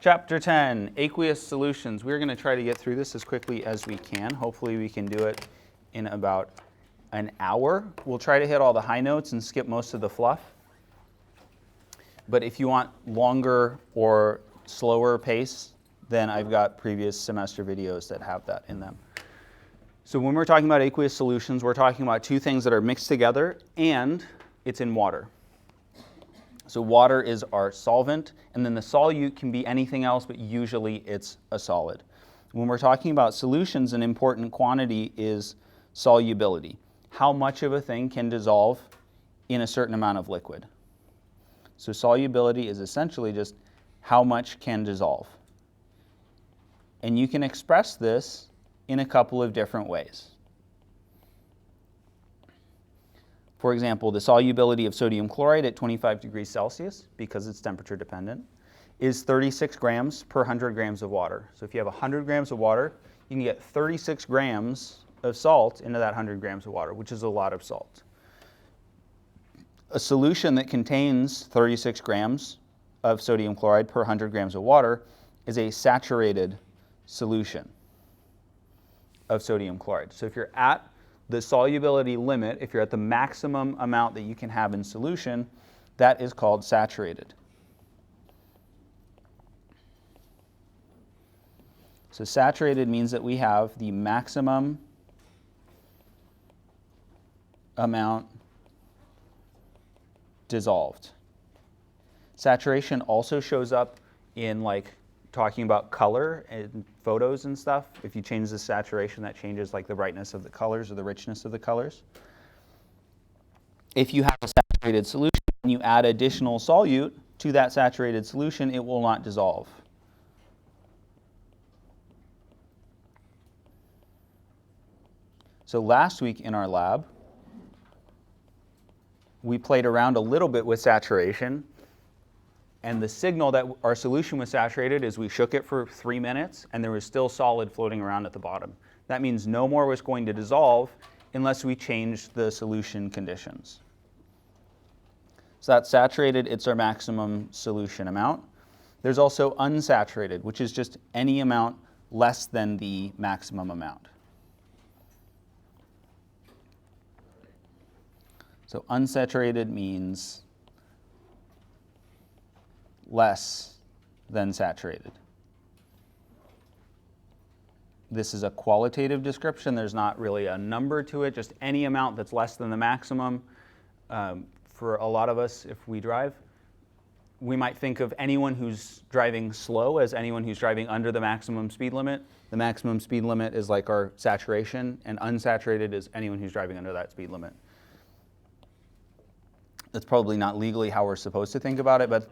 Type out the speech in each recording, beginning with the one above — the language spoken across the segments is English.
Chapter 10, aqueous solutions. We're going to try to get through this as quickly as we can. Hopefully we can do it in about an hour. We'll try to hit all the high notes and skip most of the fluff. But if you want longer or slower pace, then I've got previous semester videos that have that in them. So when we're talking about aqueous solutions, we're talking about two things that are mixed together and it's in water. So water is our solvent, and then the solute can be anything else, but usually it's a solid. When we're talking about solutions, an important quantity is solubility. How much of a thing can dissolve in a certain amount of liquid? So solubility is essentially just how much can dissolve. And you can express this in a couple of different ways. For example, the solubility of sodium chloride at 25 degrees Celsius, because it's temperature dependent, is 36 grams per 100 grams of water. So if you have 100 grams of water, you can get 36 grams of salt into that 100 grams of water, which is a lot of salt. A solution that contains 36 grams of sodium chloride per 100 grams of water is a saturated solution of sodium chloride. So if you're at the solubility limit, if you're at the maximum amount that you can have in solution, that is called saturated. So saturated means that we have the maximum amount dissolved. Saturation also shows up in like talking about color and photos and stuff. If you change the saturation, that changes like the brightness of the colors or the richness of the colors. If you have a saturated solution and you add additional solute to that saturated solution, it will not dissolve. So last week in our lab, we played around a little bit with saturation. And the signal that our solution was saturated is we shook it for 3 minutes and there was still solid floating around at the bottom. That means no more was going to dissolve unless we changed the solution conditions. So that's saturated, it's our maximum solution amount. There's also unsaturated, which is just any amount less than the maximum amount. So unsaturated means less than saturated. This is a qualitative description. There's not really a number to it, just any amount that's less than the maximum. For a lot of us, if we drive, we might think of anyone who's driving slow as anyone who's driving under the maximum speed limit. The maximum speed limit is like our saturation, and unsaturated is anyone who's driving under that speed limit. That's probably not legally how we're supposed to think about it, but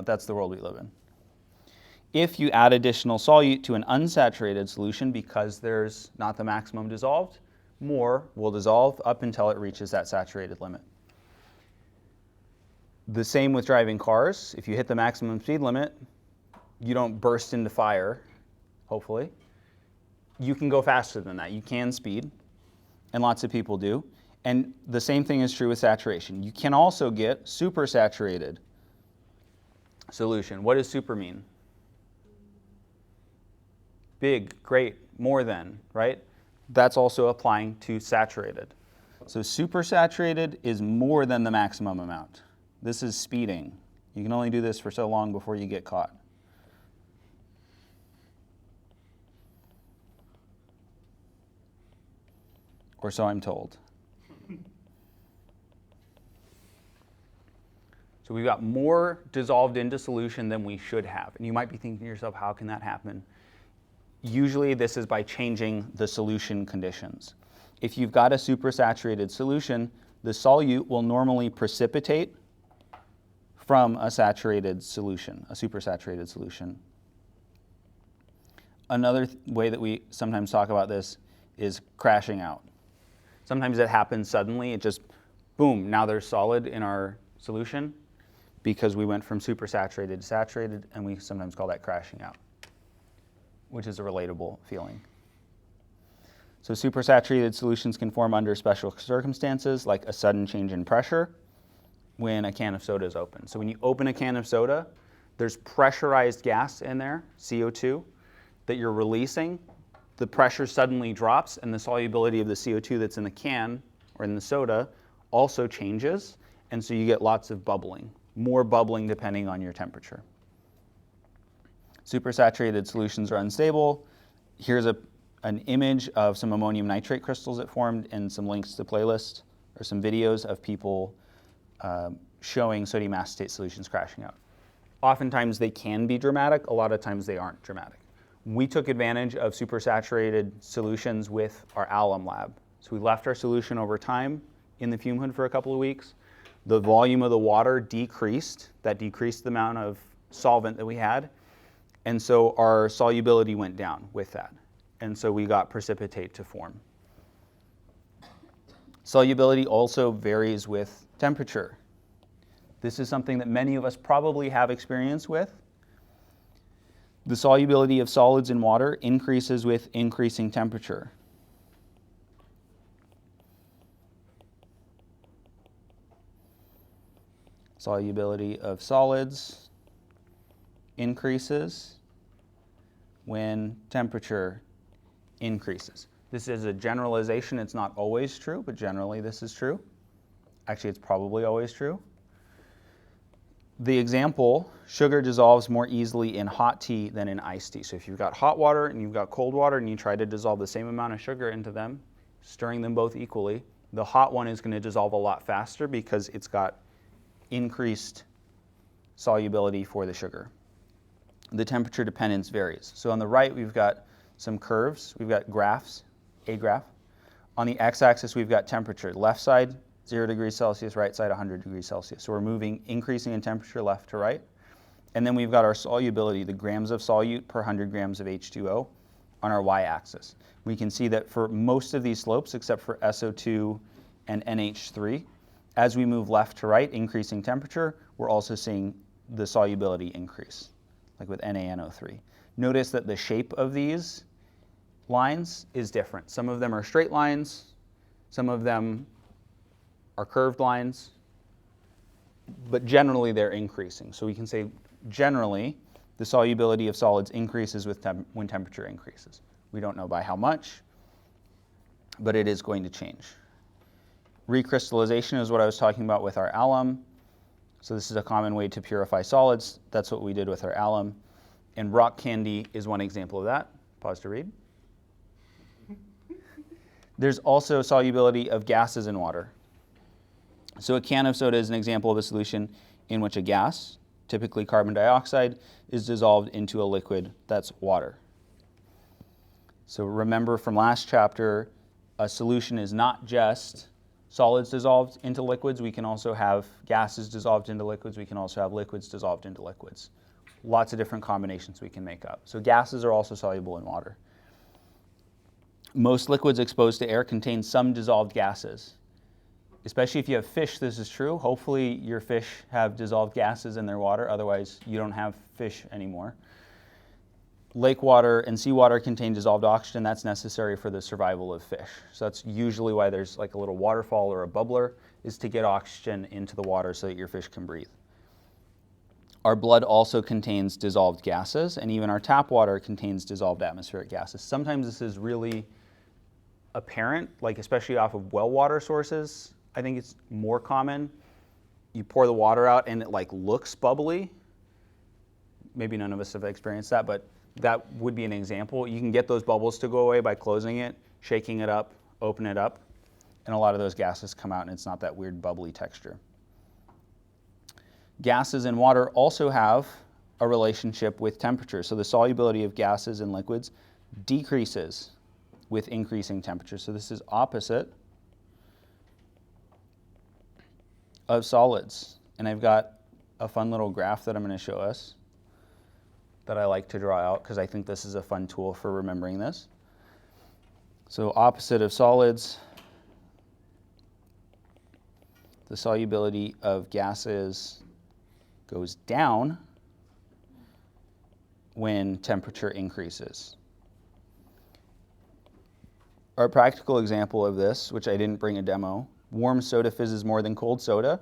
that's the world we live in. If you add additional solute to an unsaturated solution because there's not the maximum dissolved, more will dissolve up until it reaches that saturated limit. The same with driving cars. If you hit the maximum speed limit, you don't burst into fire, hopefully. You can go faster than that. You can speed, and lots of people do. And the same thing is true with saturation. You can also get supersaturated solution. What does super mean? Big, great, more than, right? That's also applying to saturated. So supersaturated is more than the maximum amount. This is speeding. You can only do this for so long before you get caught. Or so I'm told. So we've got more dissolved into solution than we should have. And you might be thinking to yourself, how can that happen? Usually this is by changing the solution conditions. If you've got a supersaturated solution, the solute will normally precipitate from a saturated solution, a supersaturated solution. Another way that we sometimes talk about this is crashing out. Sometimes it happens suddenly. It just, boom, now there's solid in our solution, because we went from supersaturated to saturated, and we sometimes call that crashing out, which is a relatable feeling. So supersaturated solutions can form under special circumstances, like a sudden change in pressure when a can of soda is open. So when you open a can of soda, there's pressurized gas in there, CO2, that you're releasing. The pressure suddenly drops, and the solubility of the CO2 that's in the can or in the soda also changes, and so you get lots of bubbling, more bubbling depending on your temperature. Supersaturated solutions are unstable. Here's an image of some ammonium nitrate crystals that formed and some links to playlists or some videos of people showing sodium acetate solutions crashing out. Oftentimes they can be dramatic, a lot of times they aren't dramatic. We took advantage of supersaturated solutions with our alum lab. So we left our solution over time in the fume hood for a couple of weeks. The volume of the water decreased. That decreased the amount of solvent that we had. And so our solubility went down with that. And so we got precipitate to form. Solubility also varies with temperature. This is something that many of us probably have experience with. The solubility of solids in water increases with increasing temperature. Solubility of solids increases when temperature increases. This is a generalization. It's not always true, but generally this is true. Actually, it's probably always true. The example, sugar dissolves more easily in hot tea than in iced tea. So if you've got hot water and you've got cold water and you try to dissolve the same amount of sugar into them, stirring them both equally, the hot one is going to dissolve a lot faster because it's got increased solubility for the sugar. The temperature dependence varies. So on the right, we've got some curves. We've got graphs, a graph. On the x-axis, we've got temperature. Left side, 0 degrees Celsius, right side, 100 degrees Celsius. So we're moving, increasing in temperature left to right. And then we've got our solubility, the grams of solute per 100 grams of H2O on our y-axis. We can see that for most of these slopes, except for SO2 and NH3, as we move left to right, increasing temperature, we're also seeing the solubility increase, like with NaNO3. Notice that the shape of these lines is different. Some of them are straight lines, some of them are curved lines, but generally they're increasing. So we can say generally the solubility of solids increases with when temperature increases. We don't know by how much, but it is going to change. Recrystallization is what I was talking about with our alum. So this is a common way to purify solids. That's what we did with our alum. And rock candy is one example of that. Pause to read. There's also solubility of gases in water. So a can of soda is an example of a solution in which a gas, typically carbon dioxide, is dissolved into a liquid that's water. So remember from last chapter, a solution is not just solids dissolved into liquids. We can also have gases dissolved into liquids. We can also have liquids dissolved into liquids. Lots of different combinations we can make up. So gases are also soluble in water. Most liquids exposed to air contain some dissolved gases. Especially if you have fish, this is true. Hopefully your fish have dissolved gases in their water, otherwise you don't have fish anymore. Lake water and seawater contain dissolved oxygen. That's necessary for the survival of fish. So that's usually why there's like a little waterfall or a bubbler, is to get oxygen into the water so that your fish can breathe. Our blood also contains dissolved gases, and even our tap water contains dissolved atmospheric gases. Sometimes this is really apparent, like especially off of well water sources. I think it's more common. You pour the water out and it like looks bubbly. Maybe none of us have experienced that, but that would be an example. You can get those bubbles to go away by closing it, shaking it up, open it up, and a lot of those gases come out and it's not that weird bubbly texture. Gases in water also have a relationship with temperature. So the solubility of gases in liquids decreases with increasing temperature. So this is opposite of solids. And I've got a fun little graph that I'm going to show us that I like to draw out because I think this is a fun tool for remembering this. So opposite of solids, the solubility of gases goes down when temperature increases. Our practical example of this, which I didn't bring a demo, warm soda fizzes more than cold soda.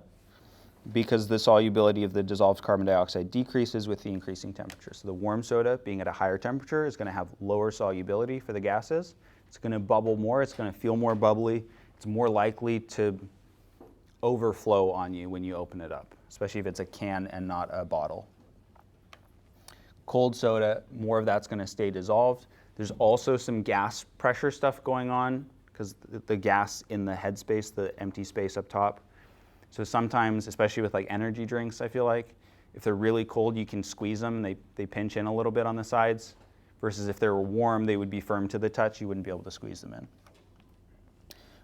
because the solubility of the dissolved carbon dioxide decreases with the increasing temperature. So the warm soda, being at a higher temperature, is going to have lower solubility for the gases. It's going to bubble more. It's going to feel more bubbly. It's more likely to overflow on you when you open it up, especially if it's a can and not a bottle. Cold soda, more of that's going to stay dissolved. There's also some gas pressure stuff going on because the gas in the headspace, the empty space up top. So sometimes, especially with like energy drinks, I feel like, if they're really cold, you can squeeze them. They pinch in a little bit on the sides, versus if they were warm, they would be firm to the touch. You wouldn't be able to squeeze them in.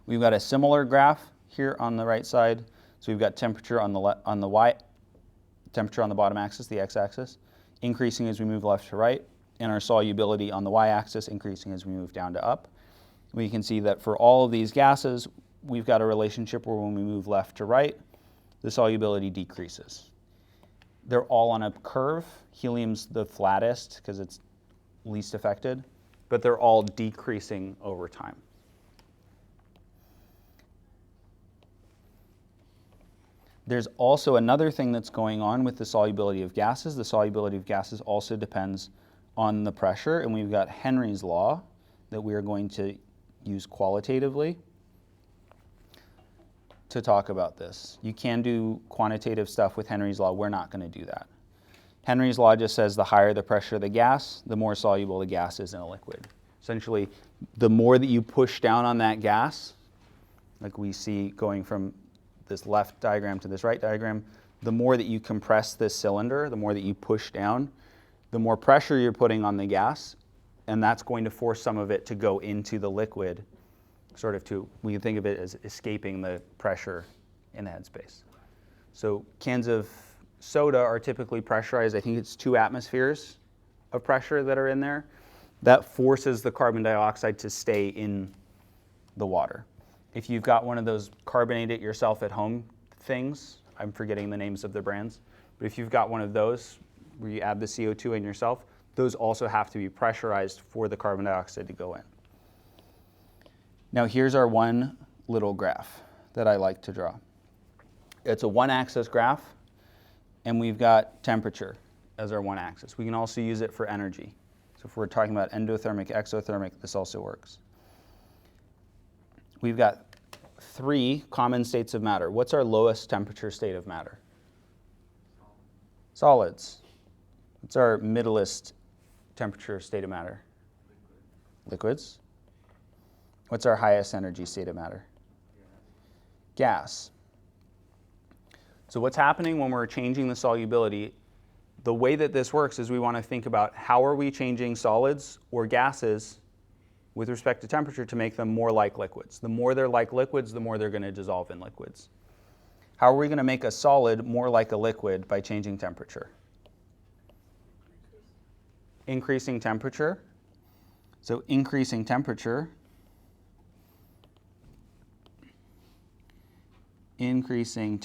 We've got a similar graph here on the right side. So we've got temperature on the y, temperature on the bottom axis, the x-axis, increasing as we move left to right, and our solubility on the y-axis increasing as we move down to up. We can see that for all of these gases, we've got a relationship where when we move left to right, the solubility decreases. They're all on a curve. Helium's the flattest because it's least affected, but they're all decreasing over time. There's also another thing that's going on with the solubility of gases. The solubility of gases also depends on the pressure, and we've got Henry's law that we are going to use qualitatively to talk about this. You can do quantitative stuff with Henry's law. We're not going to do that. Henry's law just says the higher the pressure of the gas, the more soluble the gas is in a liquid. Essentially, the more that you push down on that gas, like we see going from this left diagram to this right diagram, the more that you compress this cylinder, the more that you push down, the more pressure you're putting on the gas, and that's going to force some of it to go into the liquid, sort of we can think of it as escaping the pressure in the headspace. So cans of soda are typically pressurized. I think it's 2 atmospheres of pressure that are in there. That forces the carbon dioxide to stay in the water. If you've got one of those carbonate it yourself at home things, I'm forgetting the names of the brands, but if you've got one of those where you add the CO2 in yourself, those also have to be pressurized for the carbon dioxide to go in. Now here's our one little graph that I like to draw. It's a one-axis graph, and we've got temperature as our one axis. We can also use it for energy. So if we're talking about endothermic, exothermic, this also works. We've got 3 common states of matter. What's our lowest temperature state of matter? Solids. What's our middlest temperature state of matter? Liquids. What's our highest energy state of matter? Gas. So what's happening when we're changing the solubility, the way that this works is we want to think about how are we changing solids or gases with respect to temperature to make them more like liquids. The more they're like liquids, the more they're going to dissolve in liquids. How are we going to make a solid more like a liquid by changing temperature? Increasing temperature. So increasing temperature increases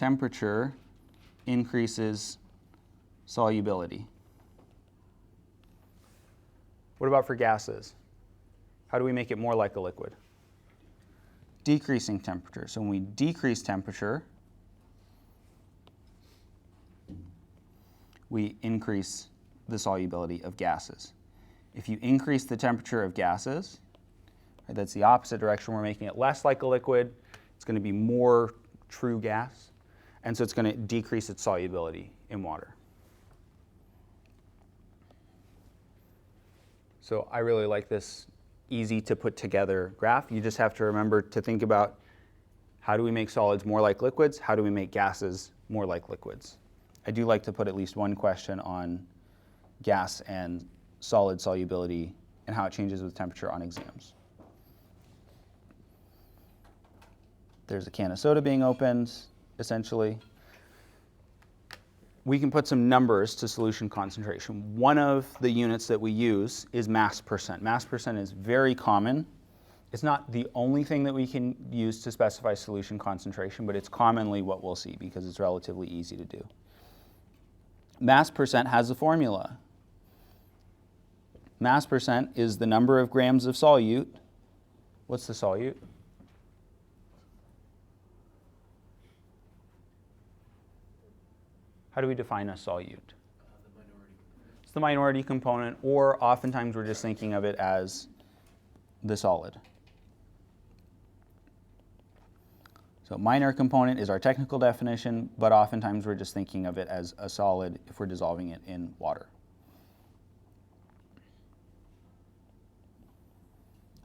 solubility. What about for gases? How do we make it more like a liquid? Decreasing temperature. So when we decrease temperature, we increase the solubility of gases. If you increase the temperature of gases, right, that's the opposite direction. We're making it less like a liquid. It's going to be more true gas, and so it's going to decrease its solubility in water. So I really like this easy to put together graph. You just have to remember to think about how do we make solids more like liquids? How do we make gases more like liquids? I do like to put at least one question on gas and solid solubility and how it changes with temperature on exams. There's a can of soda being opened, essentially. We can put some numbers to solution concentration. One of the units that we use is mass percent. Mass percent is very common. It's not the only thing that we can use to specify solution concentration, but it's commonly what we'll see because it's relatively easy to do. Mass percent has a formula. Mass percent is the number of grams of solute. What's the solute? How do we define a solute? The minority. It's the minority component, or oftentimes we're just thinking of it as the solid. So minor component is our technical definition, but oftentimes we're just thinking of it as a solid if we're dissolving it in water.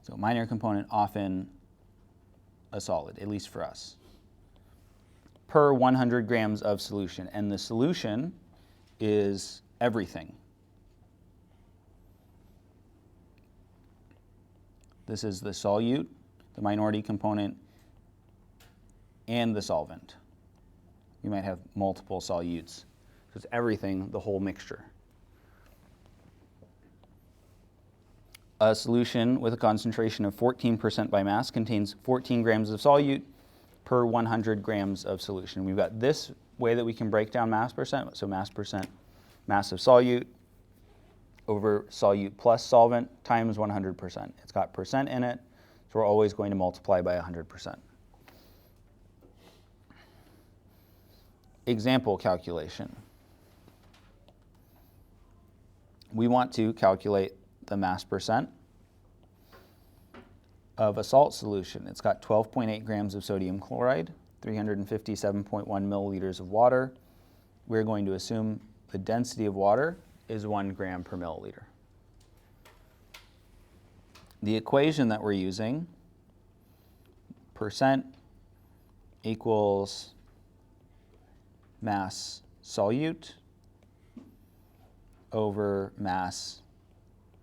So minor component, often a solid, at least for us, per 100 grams of solution. And the solution is everything. This is the solute, the minority component, and the solvent. You might have multiple solutes. So it's everything, the whole mixture. A solution with a concentration of 14% by mass contains 14 grams of solute per 100 grams of solution. We've got this way that we can break down mass percent. So mass percent, mass of solute over solute plus solvent times 100%. It's got percent in it, so we're always going to multiply by 100%. Example calculation. We want to calculate the mass percent of a salt solution. It's got 12.8 grams of sodium chloride, 357.1 milliliters of water. We're going to assume the density of water is 1 gram per milliliter. The equation that we're using, percent equals mass solute over mass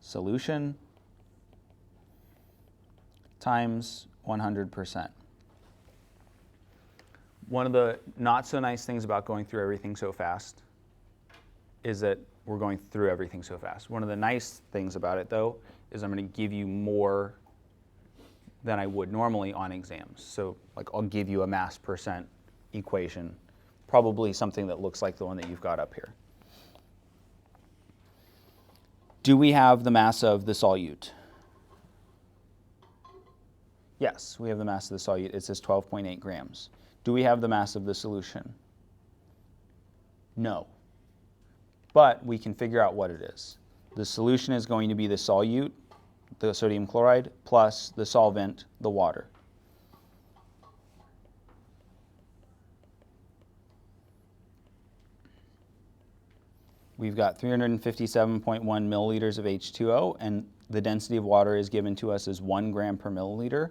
solution times 100%. One of the not so nice things about going through everything so fast is that we're going through everything so fast. One of the nice things about it, though, is I'm going to give you more than I would normally on exams. So like I'll give you a mass percent equation, probably something that looks like the one that you've got up here. Do we have the mass of the solute? Yes, we have the mass of the solute. It says 12.8 grams. Do we have the mass of the solution? No. But we can figure out what it is. The solution is going to be the solute, the sodium chloride, plus the solvent, the water. We've got 357.1 milliliters of H2O, and the density of water is given to us as 1 gram per milliliter.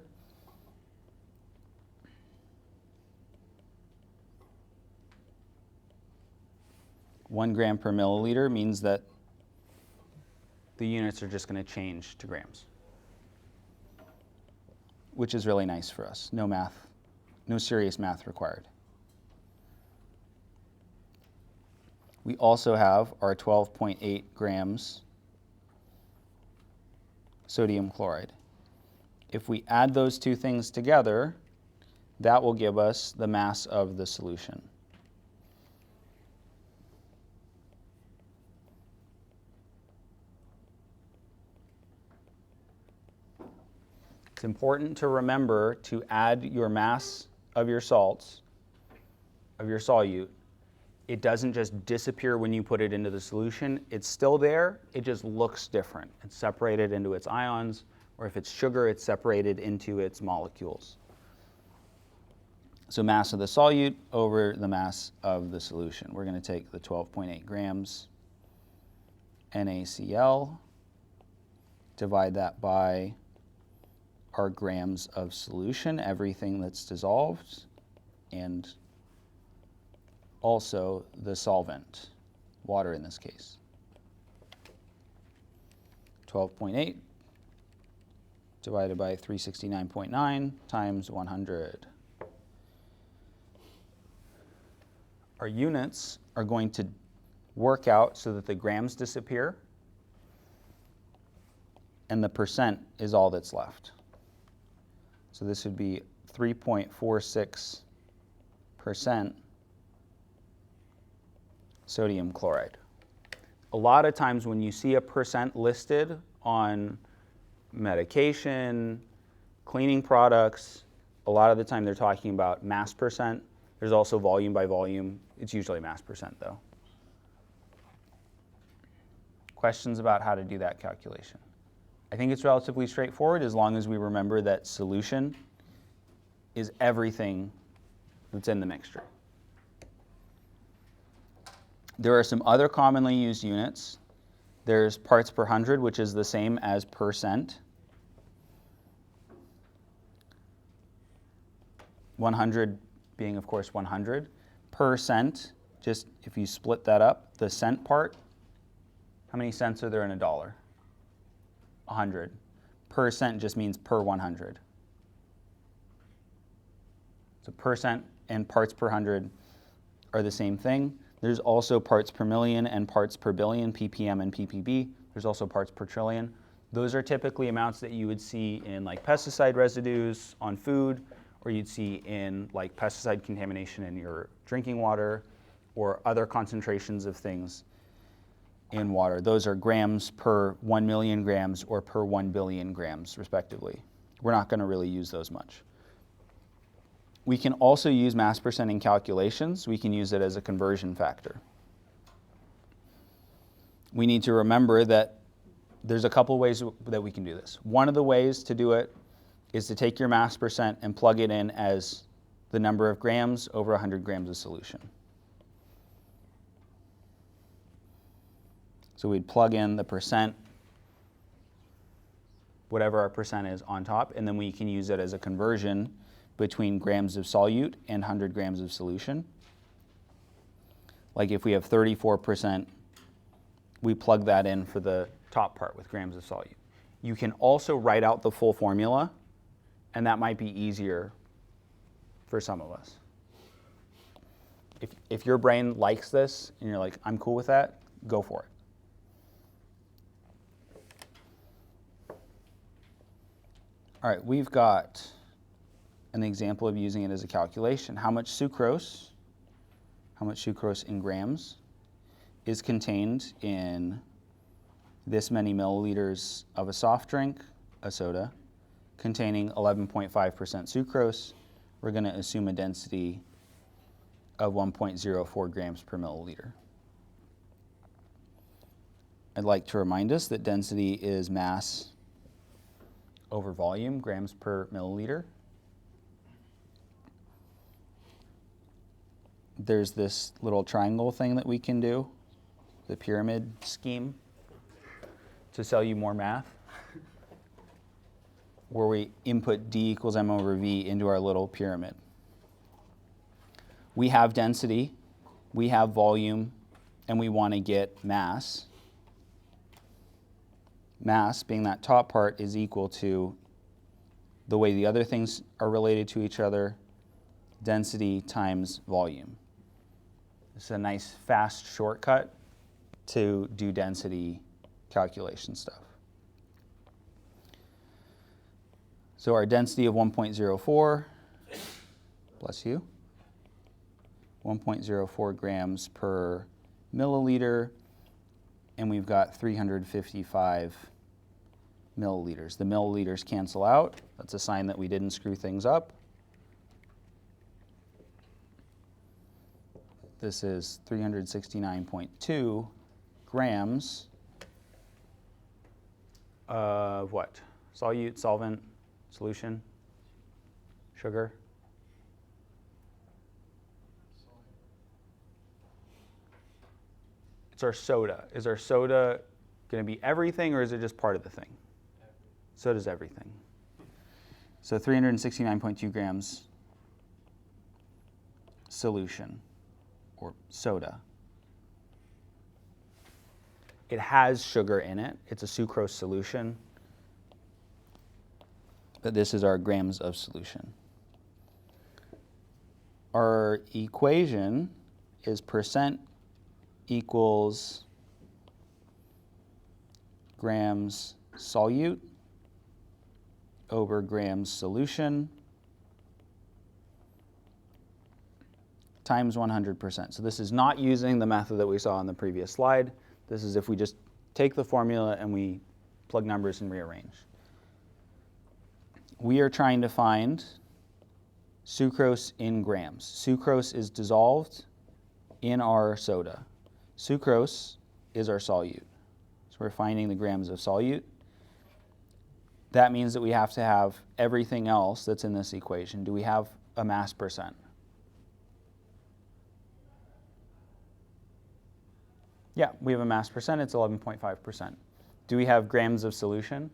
One gram per milliliter means that the units are just going to change to grams, which is really nice for us. No math, no serious math required. We also have our 12.8 grams sodium chloride. If we add those two things together, that will give us the mass of the solution. It's important to remember to add your mass of your salts, of your solute. It doesn't just disappear when you put it into the solution. It's still there, it just looks different. It's separated into its ions, or if it's sugar, it's separated into its molecules. So mass of the solute over the mass of the solution. We're going to take the 12.8 grams NaCl, divide that by our grams of solution, everything that's dissolved, and also the solvent, water in this case. 12.8 divided by 369.9 times 100. Our units are going to work out so that the grams disappear and the percent is all that's left. So this would be 3.46% sodium chloride. A lot of times when you see a percent listed on medication, cleaning products, a lot of the time they're talking about mass percent. There's also volume by volume. It's usually mass percent though. Questions about how to do that calculation? I think it's relatively straightforward as long as we remember that solution is everything that's in the mixture. There are some other commonly used units. There's parts per hundred, which is the same as percent. 100 being, of course, 100. Percent, just if you split that up, the cent part, how many cents are there in a dollar? 100. Percent just means per 100. So percent and parts per hundred are the same thing. There's also parts per million and parts per billion, ppm and ppb. There's also parts per trillion. Those are typically amounts that you would see in like pesticide residues on food, or you'd see in like pesticide contamination in your drinking water, or other concentrations of things in water. Those are grams per 1 million grams or per 1 billion grams, respectively. We're not going to really use those much. We can also use mass percent in calculations. We can use it as a conversion factor. We need to remember that there's a couple ways that we can do this. One of the ways to do it is to take your mass percent and plug it in as the number of grams over 100 grams of solution. So we'd plug in the percent, whatever our percent is on top, and then we can use it as a conversion between grams of solute and 100 grams of solution. Like if we have 34%, we plug that in for the top part with grams of solute. You can also write out the full formula, and that might be easier for some of us. If your brain likes this and you're like, I'm cool with that, go for it. All right, we've got an example of using it as a calculation. How much sucrose in grams is contained in this many milliliters of a soft drink, a soda, containing 11.5% sucrose. We're going to assume a density of 1.04 grams per milliliter. I'd like to remind us that density is mass over volume, grams per milliliter. There's this little triangle thing that we can do, the pyramid scheme, to sell you more math, where we input D equals M over V into our little pyramid. We have density, we have volume, and we want to get mass. Mass, being that top part, is equal to the way the other things are related to each other, density times volume. This is a nice fast shortcut to do density calculation stuff. So our density of 1.04, bless you, 1.04 grams per milliliter, and we've got 355 milliliters. The milliliters cancel out. That's a sign that we didn't screw things up. This is 369.2 grams of what? Solute, solvent, solution, sugar. It's our soda. Is our soda going to be everything, or is it just part of the thing? Soda's everything. So 369.2 grams solution, or soda. It has sugar in it. It's a sucrose solution. But this is our grams of solution. Our equation is percent equals grams solute over grams solution times 100%. So this is not using the method that we saw on the previous slide. This is if we just take the formula and we plug numbers and rearrange. We are trying to find sucrose in grams. Sucrose is dissolved in our soda. Sucrose is our solute. So we're finding the grams of solute. That means that we have to have everything else that's in this equation. Do we have a mass percent? Yeah, we have a mass percent. It's 11.5%. Do we have grams of solution?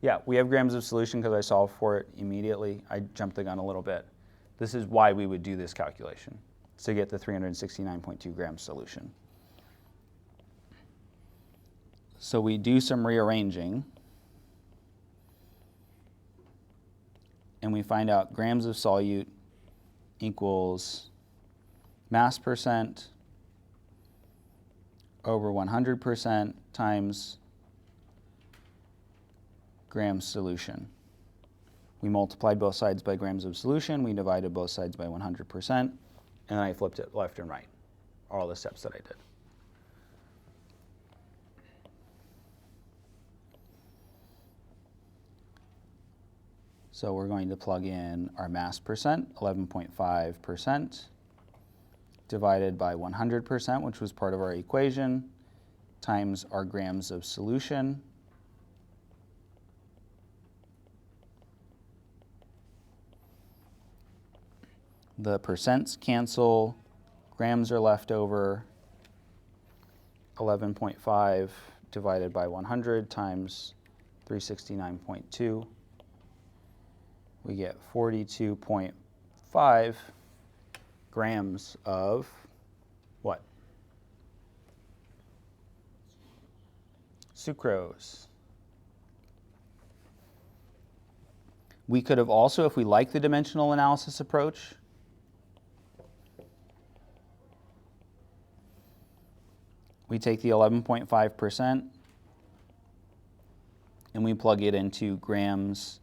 Yeah, we have grams of solution because I solved for it immediately. I jumped the gun a little bit. This is why we would do this calculation, to get the 369.2 grams solution. So we do some rearranging, and we find out grams of solute equals mass percent over 100% times grams solution. We multiplied both sides by grams of solution, we divided both sides by 100%, and then I flipped it left and right, all the steps that I did. So we're going to plug in our mass percent, 11.5%, divided by 100%, which was part of our equation, times our grams of solution. The percents cancel, grams are left over, 11.5 divided by 100 times 369.2. We get 42.5 grams of what? Sucrose. We could have also, if we like the dimensional analysis approach, we take the 11.5% and we plug it into grams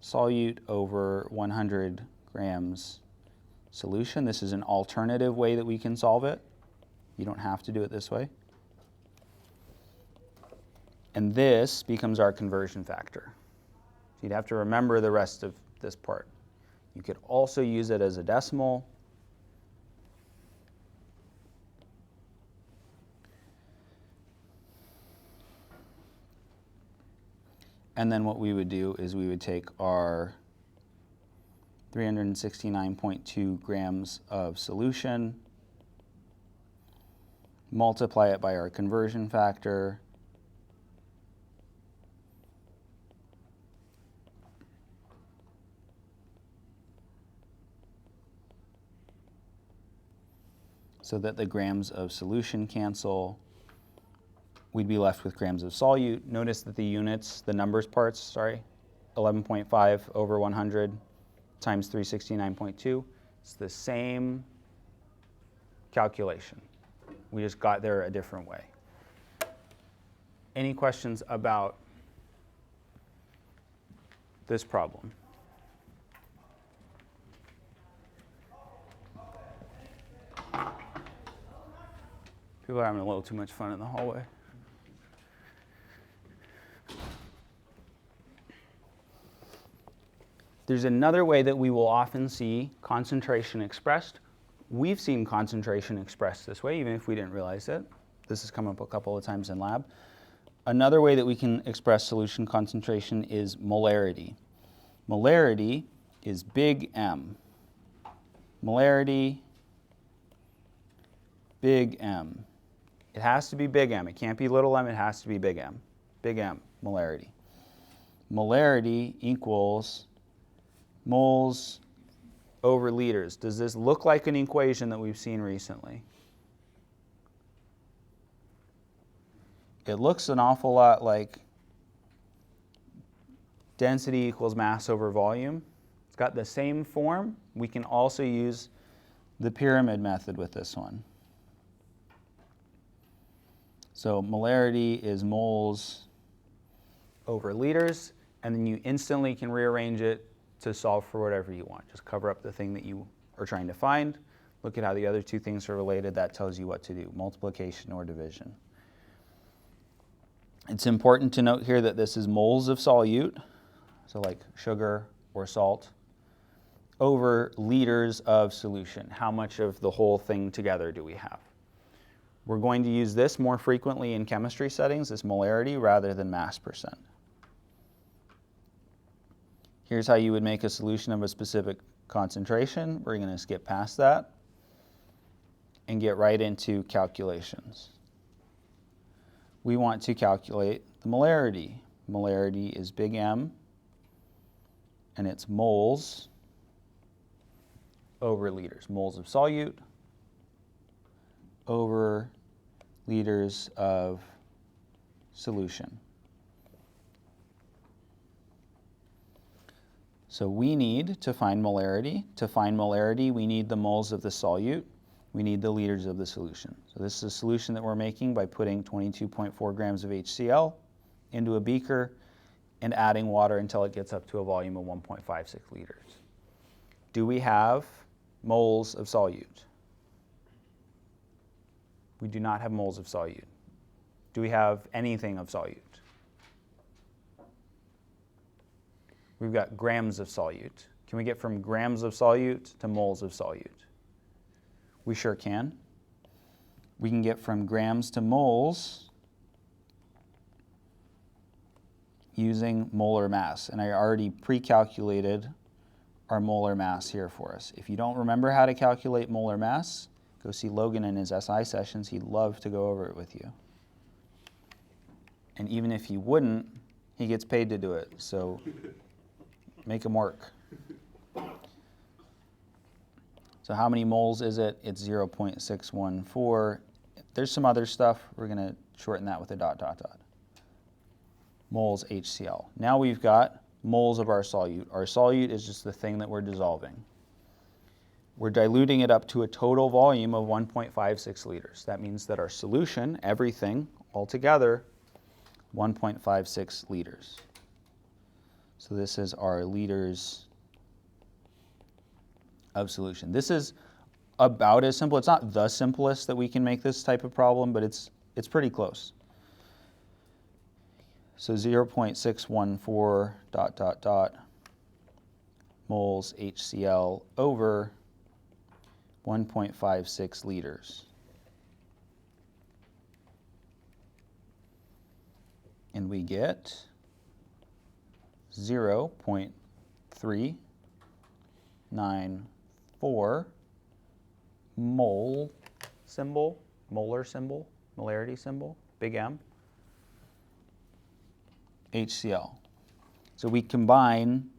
solute over 100 grams solution. This is an alternative way that we can solve it. You don't have to do it this way. And this becomes our conversion factor. So you'd have to remember the rest of this part. You could also use it as a decimal. And then what we would do is we would take our 369.2 grams of solution, multiply it by our conversion factor, so that the grams of solution cancel. We'd be left with grams of solute. Notice that the units, the numbers parts, sorry, 11.5 over 100 times 369.2. It's the same calculation. We just got there a different way. Any questions about this problem? People are having a little too much fun in the hallway. There's another way that we will often see concentration expressed. We've seen concentration expressed this way, even if we didn't realize it. This has come up a couple of times in lab. Another way that we can express solution concentration is molarity. Molarity is big M. Molarity, big M. It has to be big M. It can't be little m, it has to be big M. Big M, molarity. Molarity equals moles over liters. Does this look like an equation that we've seen recently? It looks an awful lot like density equals mass over volume. It's got the same form. We can also use the pyramid method with this one. So molarity is moles over liters, and then you instantly can rearrange it to solve for whatever you want. Just cover up the thing that you are trying to find. Look at how the other two things are related. That tells you what to do, multiplication or division. It's important to note here that this is moles of solute, so like sugar or salt, over liters of solution. How much of the whole thing together do we have? We're going to use this more frequently in chemistry settings, this molarity, rather than mass percent. Here's how you would make a solution of a specific concentration. We're going to skip past that and get right into calculations. We want to calculate the molarity. Molarity is big M, and it's moles over liters. Moles of solute over liters of solution. So we need to find molarity. To find molarity, we need the moles of the solute. We need the liters of the solution. So this is a solution that we're making by putting 22.4 grams of HCl into a beaker and adding water until it gets up to a volume of 1.56 liters. Do we have moles of solute? We do not have moles of solute. Do we have anything of solute? We've got grams of solute. Can we get from grams of solute to moles of solute? We sure can. We can get from grams to moles using molar mass. And I already pre-calculated our molar mass here for us. If you don't remember how to calculate molar mass, go see Logan in his SI sessions. He'd love to go over it with you. And even if he wouldn't, he gets paid to do it. So make him work. So how many moles is it? It's 0.614. There's some other stuff. We're going to shorten that with a ... Moles HCl. Now we've got moles of our solute. Our solute is just the thing that we're dissolving. We're diluting it up to a total volume of 1.56 liters. That means that our solution, everything altogether, 1.56 liters. So this is our liters of solution. This is about as simple. It's not the simplest that we can make this type of problem, but it's pretty close. So 0.614 ... moles HCl over 1.56 liters. And we get 0.394 mole symbol, molar symbol, molarity symbol, big M, HCl. So we combine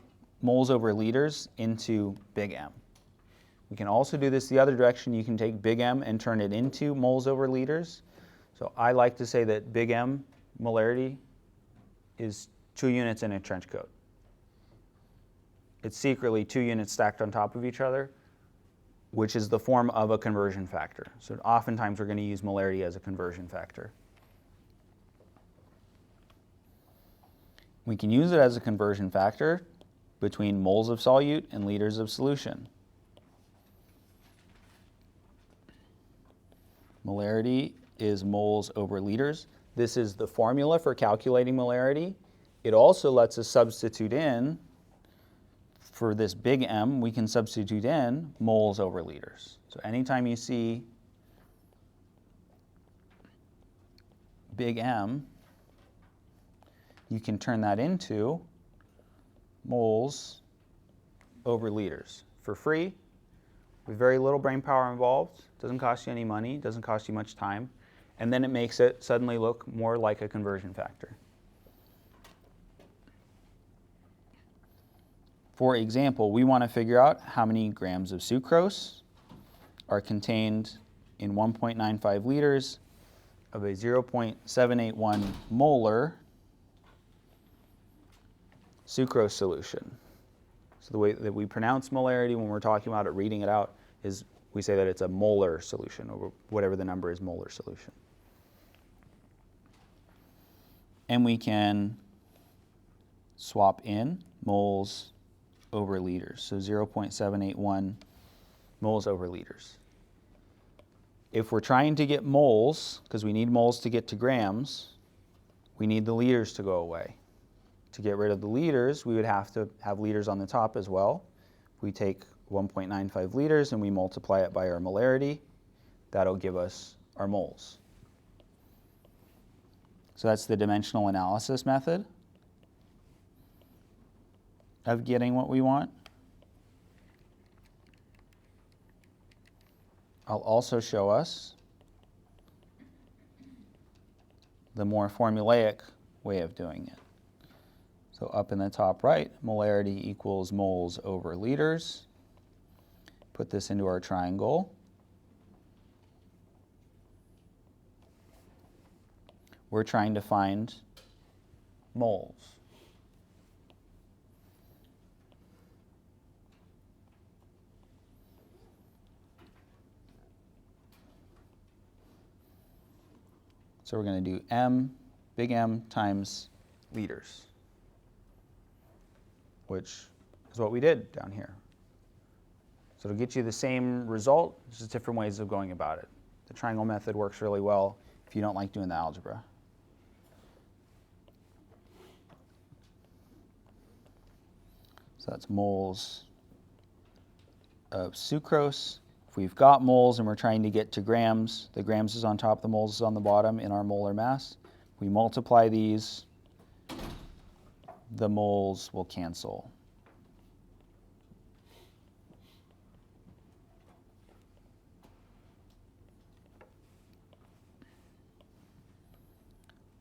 moles over liters into big M. We can also do this the other direction. You can take big M and turn it into moles over liters. So I like to say that big M molarity is 2 units in a trench coat. It's secretly 2 units stacked on top of each other, which is the form of a conversion factor. So oftentimes we're going to use molarity as a conversion factor. We can use it as a conversion factor between moles of solute and liters of solution. Molarity is moles over liters. This is the formula for calculating molarity. It also lets us substitute in, for this big M, we can substitute in moles over liters. So anytime you see big M, you can turn that into moles over liters for free, with very little brain power involved. Doesn't cost you any money, doesn't cost you much time, and then it makes it suddenly look more like a conversion factor. For example, we want to figure out how many grams of sucrose are contained in 1.95 liters of a 0.781 molar sucrose solution. So the way that we pronounce molarity when we're talking about it, reading it out, is we say that it's a molar solution, or whatever the number is, molar solution. And we can swap in moles over liters, so 0.781 moles over liters. If we're trying to get moles, because we need moles to get to grams, we need the liters to go away. To get rid of the liters, we would have to have liters on the top as well. We take 1.95 liters and we multiply it by our molarity. That'll give us our moles. So that's the dimensional analysis method of getting what we want. I'll also show us the more formulaic way of doing it. So up in the top right, molarity equals moles over liters. Put this into our triangle. We're trying to find moles. So we're going to do M, big M, times liters, which is what we did down here. So it'll get you the same result, just different ways of going about it. The triangle method works really well if you don't like doing the algebra. So that's moles of sucrose. If we've got moles and we're trying to get to grams, the grams is on top, the moles is on the bottom in our molar mass. We multiply these, the moles will cancel.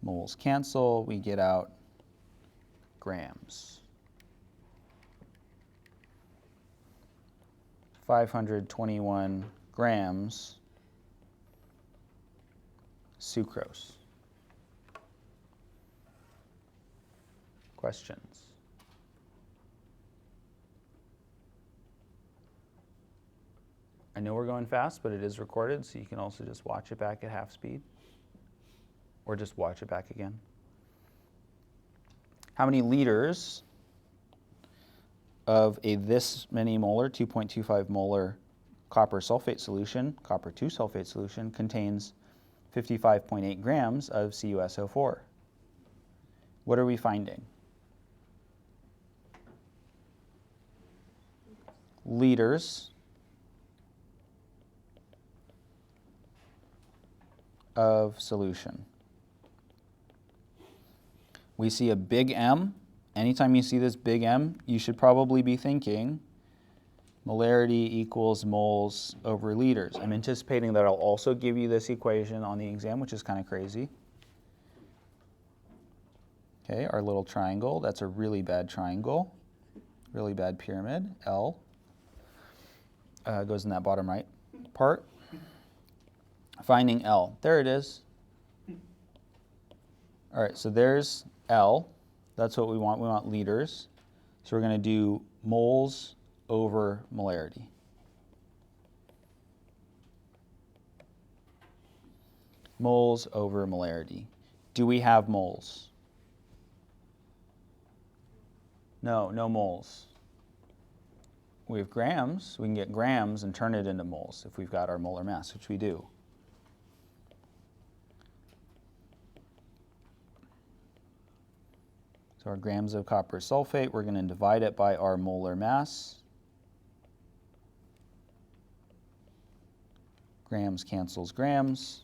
Moles cancel, we get out grams. 521 grams sucrose. Questions? I know we're going fast, but it is recorded, so you can also just watch it back at half speed, or just watch it back again. How many liters of a this many molar, 2.25 molar copper sulfate solution, copper 2 sulfate solution, contains 55.8 grams of CuSO4? What are we finding? Liters of solution. We see a big M. Anytime you see this big M, you should probably be thinking molarity equals moles over liters. I'm anticipating that I'll also give you this equation on the exam, which is kind of crazy. Okay, our little triangle, that's a really bad triangle, really bad pyramid. L goes in that bottom right part. Finding L, there it is. All right, so there's L. That's what we want liters. So we're going to do moles over molarity. Moles over molarity. Do we have moles? No, no moles. We have grams. We can get grams and turn it into moles if we've got our molar mass, which we do. So our grams of copper sulfate, we're going to divide it by our molar mass. Grams cancels grams.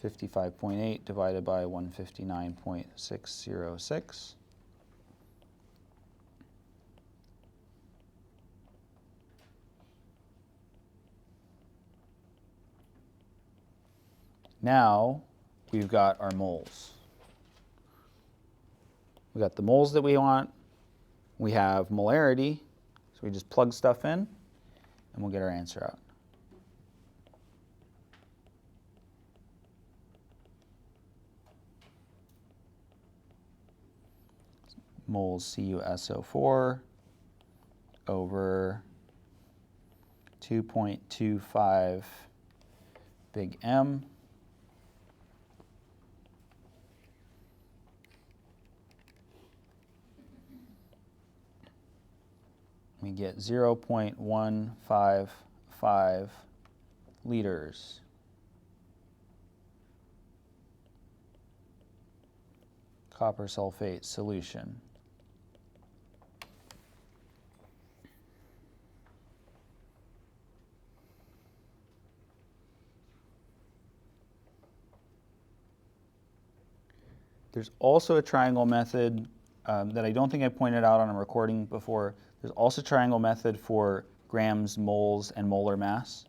55.8 divided by 159.606. Now we've got our moles. We got the moles that we want. We have molarity, so we just plug stuff in, and we'll get our answer out. Moles CuSO4 over 2.25 big M. We get 0.155 liters. Copper sulfate solution. There's also a triangle method that I don't think I pointed out on a recording before. There's also a triangle method for grams, moles, and molar mass.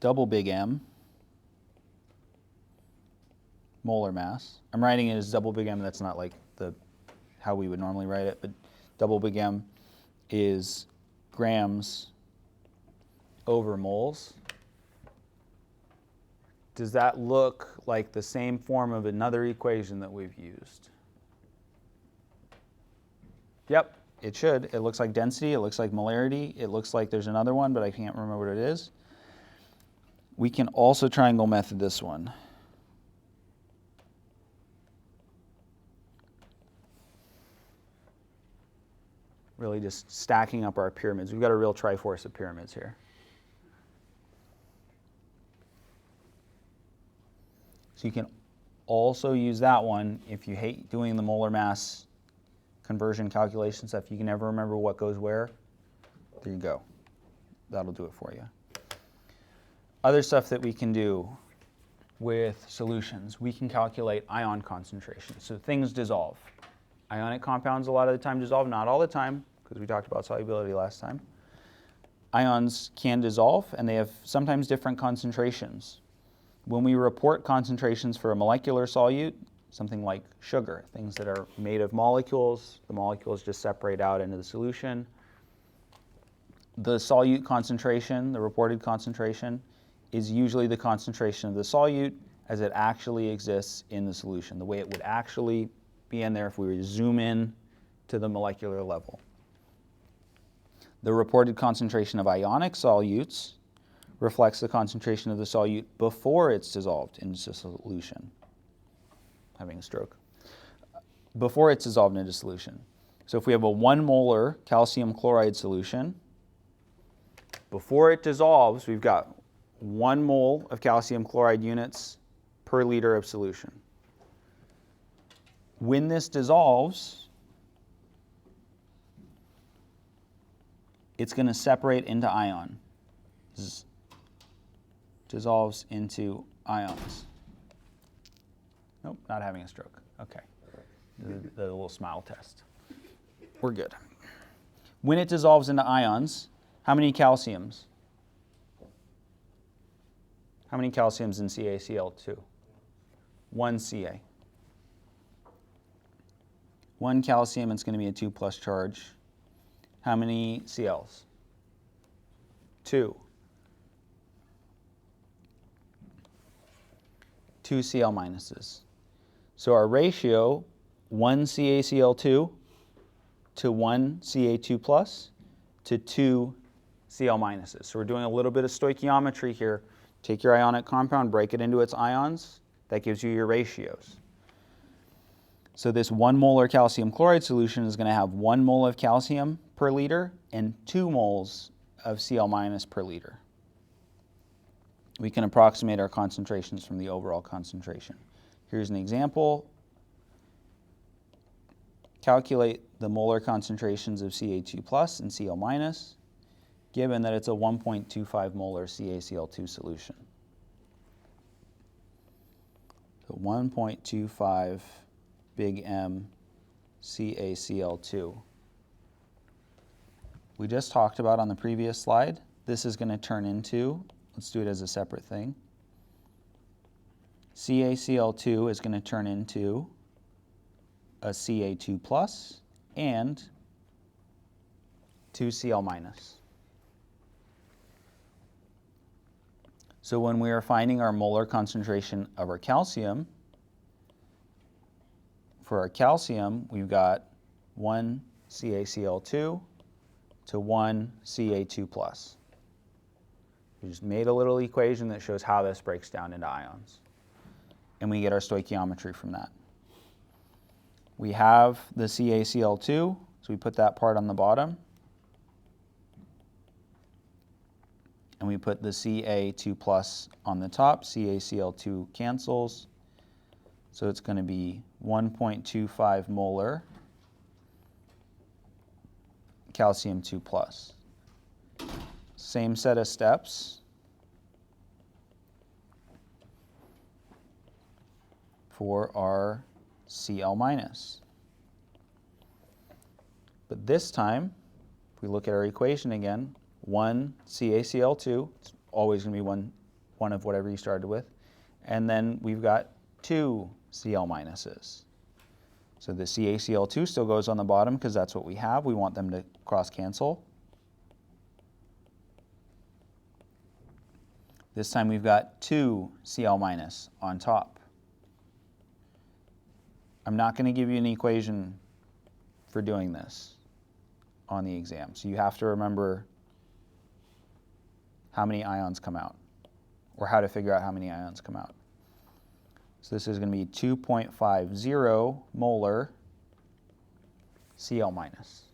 Double big M, molar mass. I'm writing it as double big M. That's not like how we would normally write it, but double big M is grams over moles. Does that look like the same form of another equation that we've used? Yep, it should. It looks like density, it looks like molarity, it looks like there's another one, but I can't remember what it is. We can also triangle method this one. Really just stacking up our pyramids. We've got a real triforce of pyramids here. So you can also use that one if you hate doing the molar mass conversion calculation stuff. You can never remember what goes where. There you go. That'll do it for you. Other stuff that we can do with solutions, we can calculate ion concentration. So things dissolve. Ionic compounds a lot of the time dissolve, not all the time, because we talked about solubility last time. Ions can dissolve, and they have sometimes different concentrations. When we report concentrations for a molecular solute, something like sugar, things that are made of molecules, the molecules just separate out into the solution. The solute concentration, the reported concentration, is usually the concentration of the solute as it actually exists in the solution, the way it would actually be in there if we were to zoom in to the molecular level. The reported concentration of ionic solutes reflects the concentration of the solute before it's dissolved into solution. Having a stroke. Before it's dissolved into solution. So if we have a 1 molar calcium chloride solution, before it dissolves, we've got 1 mole of calcium chloride units per liter of solution. When this dissolves, it's going to separate into ion. Dissolves into ions. Nope, not having a stroke. Okay. The little smile test. We're good. When it dissolves into ions, how many calciums? How many calciums in CaCl2? 1 Ca. 1 calcium, it's going to be a 2+ charge. How many Cls? 2. 2 Cl minuses. So our ratio, 1 CaCl2 to 1 Ca2+ to 2 Cl minuses. So we're doing a little bit of stoichiometry here. Take your ionic compound, break it into its ions. That gives you your ratios. So this 1 molar calcium chloride solution is going to have 1 mole of calcium per liter and 2 moles of Cl minus per liter. We can approximate our concentrations from the overall concentration. Here's an example. Calculate the molar concentrations of Ca2+ and Cl minus, given that it's a 1.25 molar CaCl2 solution. So 1.25 big M CaCl2. We just talked about on the previous slide, this is going to turn into, let's do it as a separate thing. CaCl2 is going to turn into a Ca2+ and 2 Cl minus. So when we are finding our molar concentration of our calcium, for our calcium, we've got 1 CaCl2 to 1 Ca2+. We just made a little equation that shows how this breaks down into ions. And we get our stoichiometry from that. We have the CaCl2, so we put that part on the bottom. And we put the Ca2+ on the top. CaCl2 cancels. So it's going to be 1.25 molar calcium 2+. Same set of steps. for our Cl minus. But this time, if we look at our equation again, 1 CaCl2, it's always going to be one of whatever you started with, and then we've got 2 Cl minuses. So the CaCl2 still goes on the bottom because that's what we have. We want them to cross-cancel. This time we've got 2 Cl minus on top. I'm not going to give you an equation for doing this on the exam. So you have to remember how many ions come out, or how to figure out how many ions come out. So this is going to be 2.50 molar Cl minus.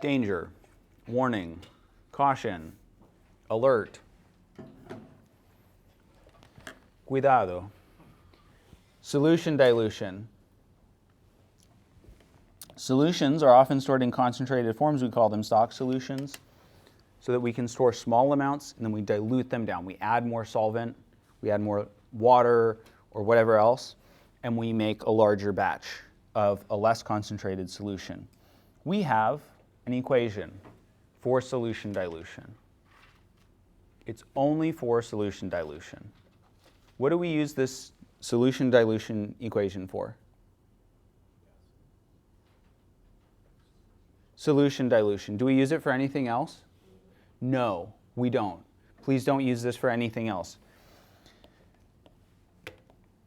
Danger, warning, caution, alert, cuidado. Solution dilution. Solutions are often stored in concentrated forms. We call them stock solutions, so that we can store small amounts and then we dilute them down. We add more solvent, we add more water or whatever else, and we make a larger batch of a less concentrated solution. We have an equation for solution dilution. It's only for solution dilution. What do we use this solution dilution equation for? Solution dilution. Do we use it for anything else? No, we don't. Please don't use this for anything else.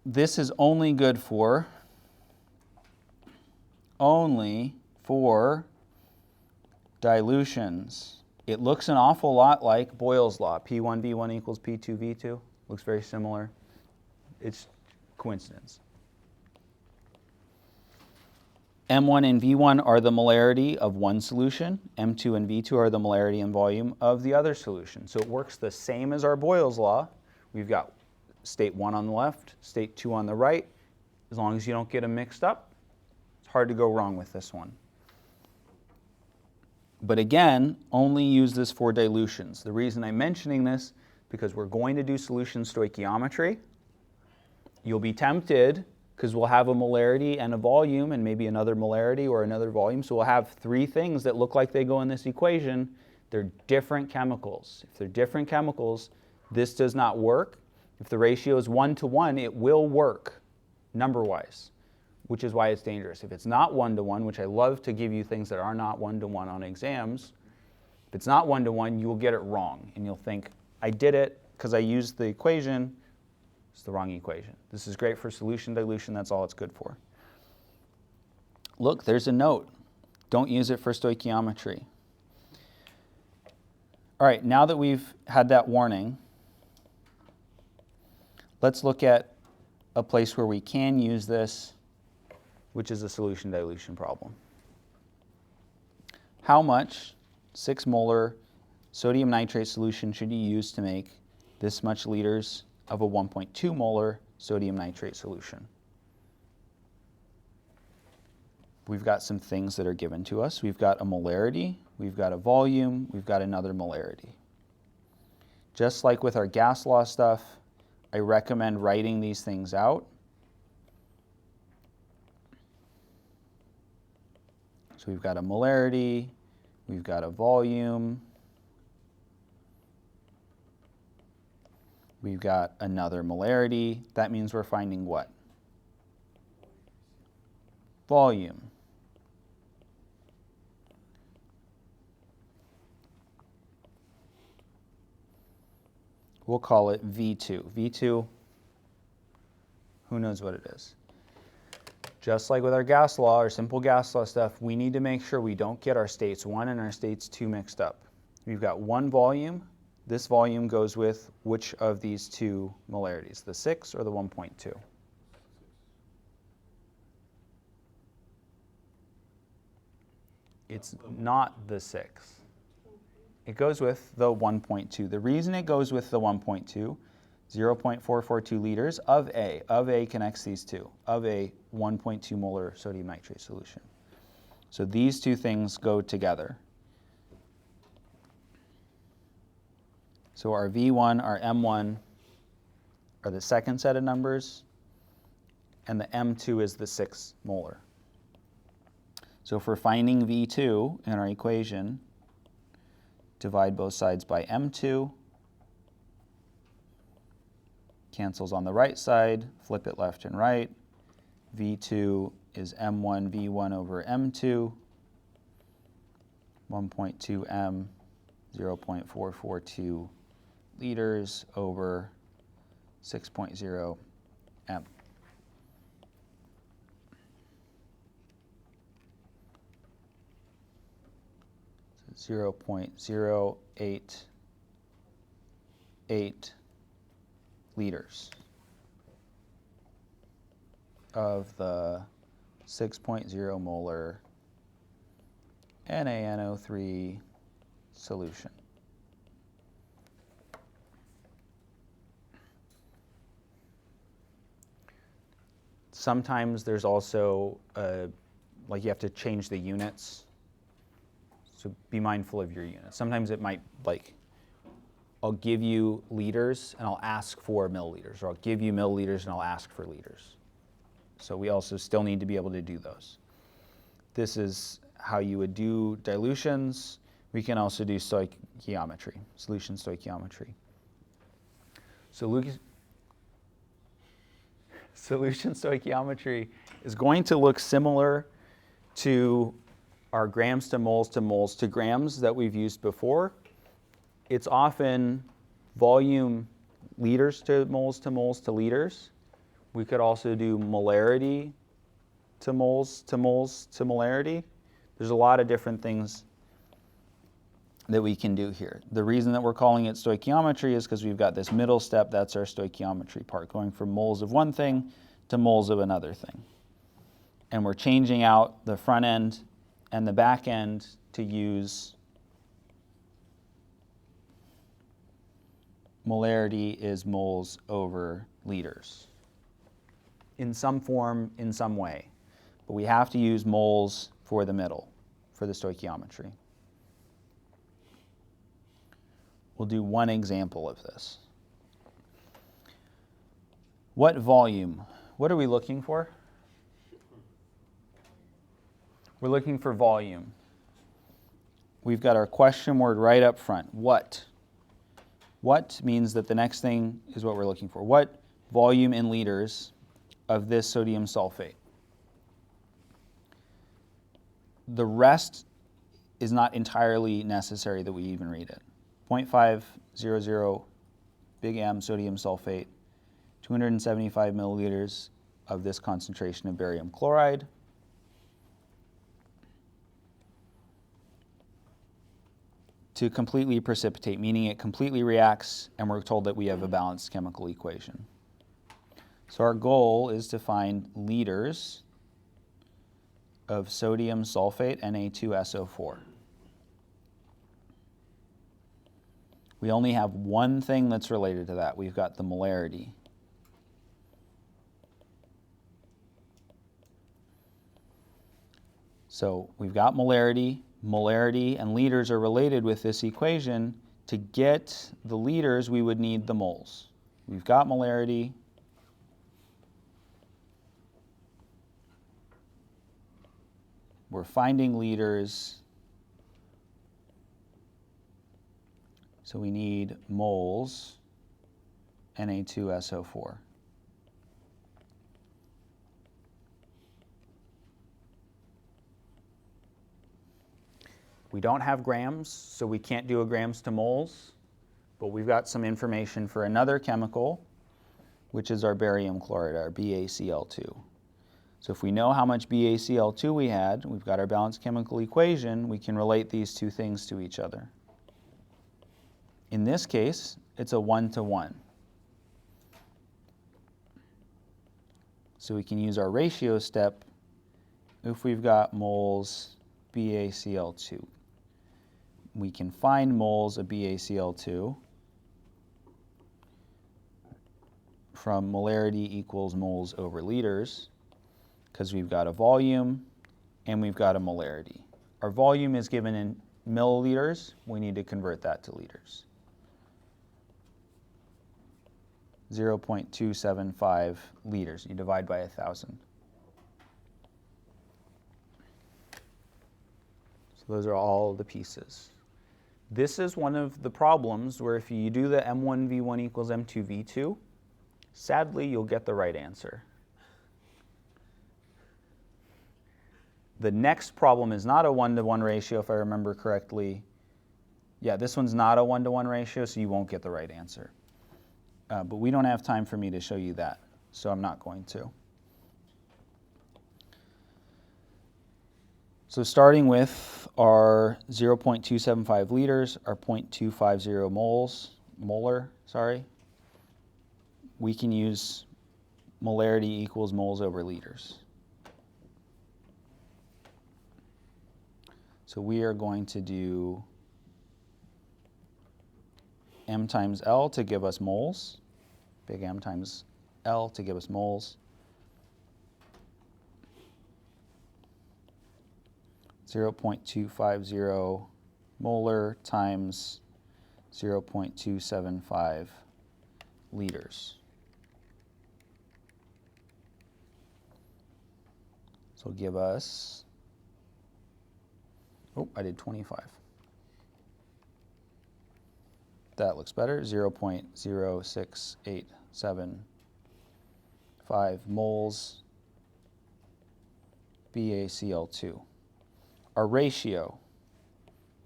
This is only good for dilutions. It looks an awful lot like Boyle's law. P1V1 equals P2V2. Looks very similar. It's coincidence. M1 and V1 are the molarity of one solution. M2 and V2 are the molarity and volume of the other solution. So it works the same as our Boyle's law. We've got state 1 on the left, state 2 on the right. As long as you don't get them mixed up, it's hard to go wrong with this one. But again, only use this for dilutions. The reason I'm mentioning this, because we're going to do solution stoichiometry. You'll be tempted, because we'll have a molarity and a volume and maybe another molarity or another volume. So we'll have 3 things that look like they go in this equation. They're different chemicals. If they're different chemicals, this does not work. If the ratio is 1:1, it will work number-wise, which is why it's dangerous. If it's not 1:1, which I love to give you things that are not 1:1 on exams, if it's not 1:1, you will get it wrong. And you'll think, I did it because I used the equation. It's the wrong equation. This is great for solution dilution. That's all it's good for. Look, there's a note. Don't use it for stoichiometry. All right, now that we've had that warning, let's look at a place where we can use this, which is a solution dilution problem. How much 6 molar sodium nitrate solution should you use to make this much liters of a 1.2 molar sodium nitrate solution? We've got some things that are given to us. We've got a molarity, we've got a volume, we've got another molarity. Just like with our gas law stuff, I recommend writing these things out. So we've got a molarity, we've got a volume, we've got another molarity. That means we're finding what? Volume. We'll call it V2. V2, who knows what it is? Just like with our gas law, or simple gas law stuff, we need to make sure we don't get our states 1 and our states 2 mixed up. We've got one volume. This volume goes with which of these 2 molarities, the 6 or the 1.2? It's not the 6. It goes with the 1.2. The reason it goes with the 1.2, 0.442 liters of A connects these 2, of a 1.2 molar sodium nitrate solution. So these 2 things go together. So our V1, our M1 are the second set of numbers, and the M2 is the 6 molar. So if we're finding V2 in our equation, divide both sides by M2, cancels on the right side, flip it left and right. V2 is M1 V1 over M2, 1.2 M, 0.442 liters over 6.0 M. 0.088 liters of the 6.0 molar NaNO3 solution. Sometimes there's also, like you have to change the units. So be mindful of your units. Sometimes it might, like, I'll give you liters and I'll ask for milliliters, or I'll give you milliliters and I'll ask for liters. So we also still need to be able to do those. This is how you would do dilutions. We can also do stoichiometry, solution stoichiometry. So solution stoichiometry is going to look similar to our grams to moles to grams that we've used before. It's often volume liters to moles to liters. We could also do molarity to moles to molarity. There's a lot of different things that we can do here. The reason that we're calling it stoichiometry is because we've got this middle step, that's our stoichiometry part, going from moles of one thing to moles of another thing. And we're changing out the front end and the back end to use molarity is moles over liters in some form, in some way. But we have to use moles for the middle, for the stoichiometry. We'll do one example of this. What volume? What are we looking for? We're looking for volume. We've got our question word right up front. What? What means that the next thing is what we're looking for. What volume in liters of this sodium sulfate? The rest is not entirely necessary that we even read it. 0.500 big M sodium sulfate, 275 milliliters of this concentration of barium chloride. To completely precipitate, meaning it completely reacts, and we're told that we have a balanced chemical equation. So our goal is to find liters of sodium sulfate, Na2SO4. We only have one thing that's related to that. We've got the molarity. So we've got molarity. Molarity and liters are related with this equation. To get the liters, we would need the moles. We've got molarity. We're finding liters. So we need moles, Na2SO4. We don't have grams, so we can't do a grams to moles, but we've got some information for another chemical, which is our barium chloride, our BaCl2. So if we know how much BaCl2 we had, we've got our balanced chemical equation, we can relate these two things to each other. In this case, it's a 1-to-1. So we can use our ratio step if we've got moles BaCl2. We can find moles of BaCl2 from molarity equals moles over liters, because we've got a volume and we've got a molarity. Our volume is given in milliliters. We need to convert that to liters. 0.275 liters. You divide by 1,000. So those are all the pieces. This is one of the problems where if you do the M1V1 equals M2V2, sadly, you'll get the right answer. The next problem is not a 1-to-1 ratio, if I remember correctly. Yeah, this one's not a 1-to-1 ratio, so you won't get the right answer. But we don't have time for me to show you that, so I'm not going to. So starting with our 0.275 liters, our 0.250 molar, we can use molarity equals moles over liters. So we are going to do M times L to give us moles, big M times L to give us moles. 0.250 molar times 0.275 liters. So it'll give us, oh, I did 25. That looks better, 0.06875 moles BaCl2. Our ratio,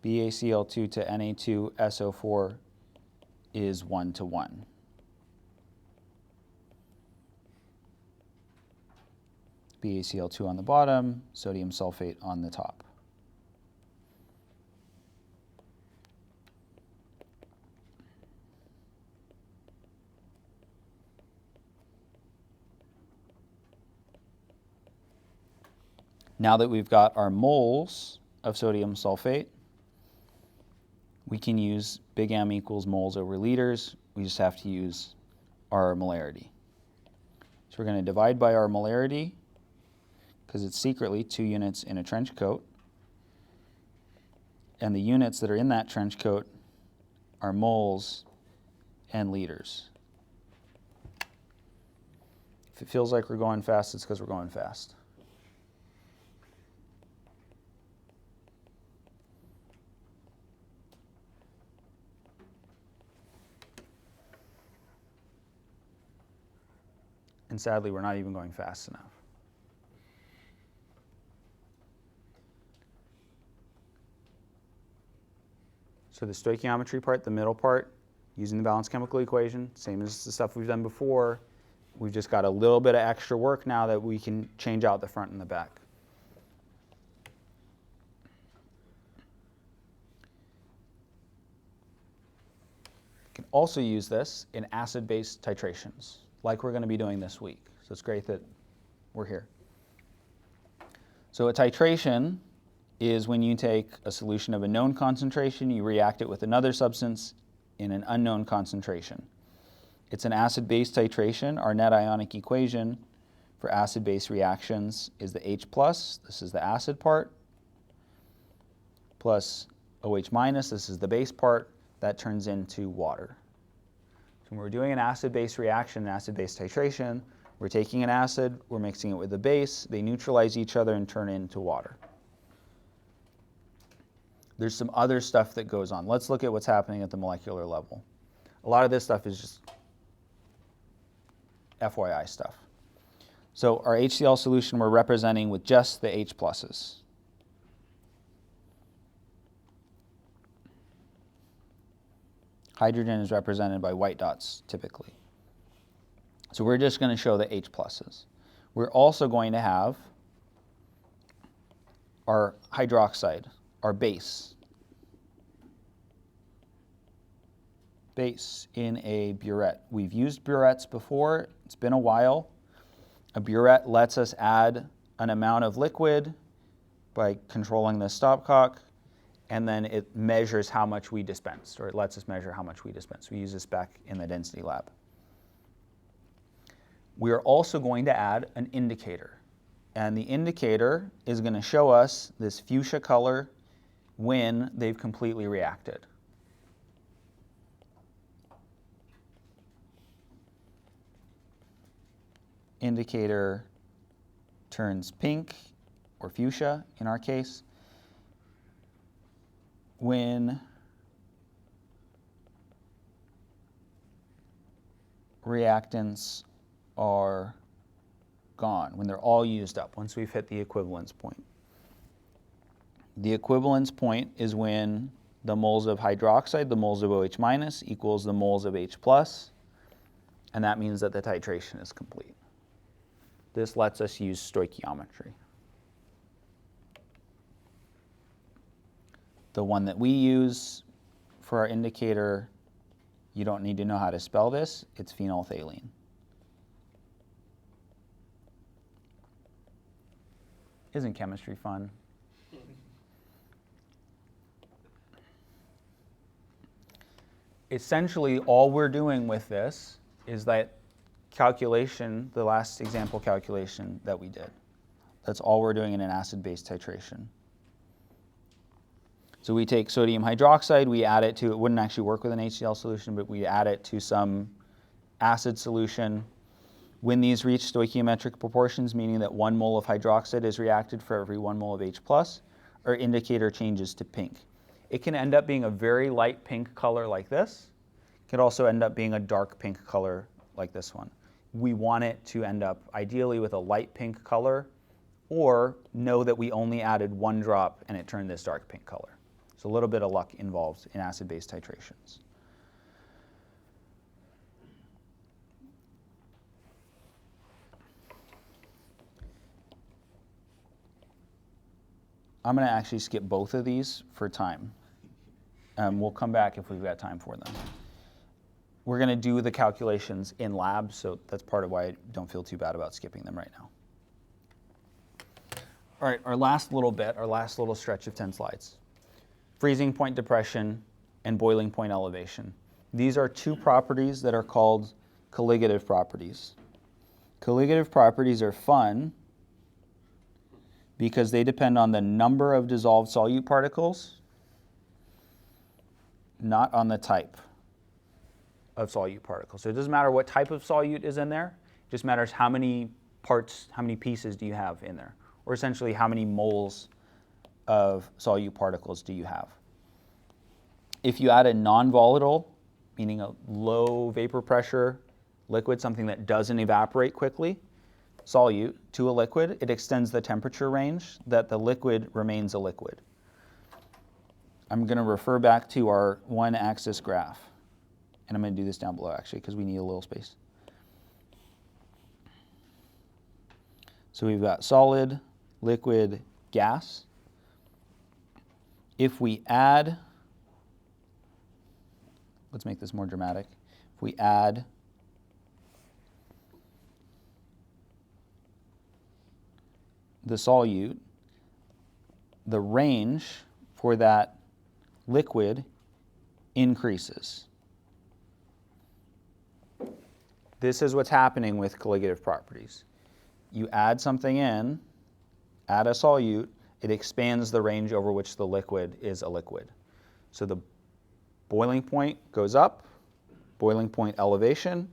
BaCl2 to Na2SO4, is 1-to-1. BaCl2 on the bottom, sodium sulfate on the top. Now that we've got our moles of sodium sulfate, we can use big M equals moles over liters. We just have to use our molarity. So we're going to divide by our molarity, because it's secretly 2 units in a trench coat. And the units that are in that trench coat are moles and liters. If it feels like we're going fast, it's because we're going fast. And sadly, we're not even going fast enough. So the stoichiometry part, the middle part, using the balanced chemical equation, same as the stuff we've done before. We've just got a little bit of extra work now that we can change out the front and the back. You can also use this in acid-base titrations, like we're going to be doing this week. So it's great that we're here. So a titration is when you take a solution of a known concentration, you react it with another substance in an unknown concentration. It's an acid-base titration. Our net ionic equation for acid-base reactions is the H+, this is the acid part, plus OH-, this is the base part. That turns into water. So when we're doing an acid-base reaction, an acid-base titration, we're taking an acid, we're mixing it with a base, they neutralize each other and turn into water. There's some other stuff that goes on. Let's look at what's happening at the molecular level. A lot of this stuff is just FYI stuff. So our HCl solution we're representing with just the H pluses. Hydrogen is represented by white dots typically. So we're just going to show the H pluses. We're also going to have our hydroxide, our base. Base in a burette. We've used burettes before. It's been a while. A burette lets us add an amount of liquid by controlling the stopcock, and then it measures how much we dispensed, or it lets us measure how much we dispensed. We use this back in the density lab. We are also going to add an indicator. And the indicator is going to show us this fuchsia color when they've completely reacted. indicator turns pink, or fuchsia in our case, when reactants are gone, when they're all used up, once we've hit the equivalence point. The equivalence point is when the moles of hydroxide, the moles of OH minus, equals the moles of H plus, and that means that the titration is complete. This lets us use stoichiometry. The one that we use for our indicator, you don't need to know how to spell this, it's phenolphthalein. Isn't chemistry fun? Essentially, all we're doing with this is that calculation, the last example calculation that we did. That's all we're doing in an acid-base titration. So we take sodium hydroxide, we add it to, it wouldn't actually work with an HCl solution, but we add it to some acid solution. When these reach stoichiometric proportions, meaning that 1 mole of hydroxide is reacted for every 1 mole of H+, our indicator changes to pink. It can end up being a very light pink color like this. It could also end up being a dark pink color like this one. We want it to end up ideally with a light pink color, or know that we only added 1 drop and it turned this dark pink color. So a little bit of luck involved in acid-base titrations. I'm going to actually skip both of these for time. We'll come back if we've got time for them. We're going to do the calculations in lab, so that's part of why I don't feel too bad about skipping them right now. All right, our last little bit, our last little stretch of 10 slides. Freezing point depression and boiling point elevation. These are two properties that are called colligative properties. Colligative properties are fun because they depend on the number of dissolved solute particles, not on the type of solute particles. So it doesn't matter what type of solute is in there, it just matters how many parts, how many pieces do you have in there, or essentially how many moles of solute particles do you have. If you add a non-volatile, meaning a low vapor pressure liquid, something that doesn't evaporate quickly, solute, to a liquid, it extends the temperature range that the liquid remains a liquid. I'm going to refer back to our one-axis graph. And I'm going to do this down below, actually, because we need a little space. So we've got solid, liquid, gas. If we add, let's make this more dramatic. If we add the solute, the range for that liquid increases. This is what's happening with colligative properties. You add something in, add a solute, it expands the range over which the liquid is a liquid. So the boiling point goes up, boiling point elevation,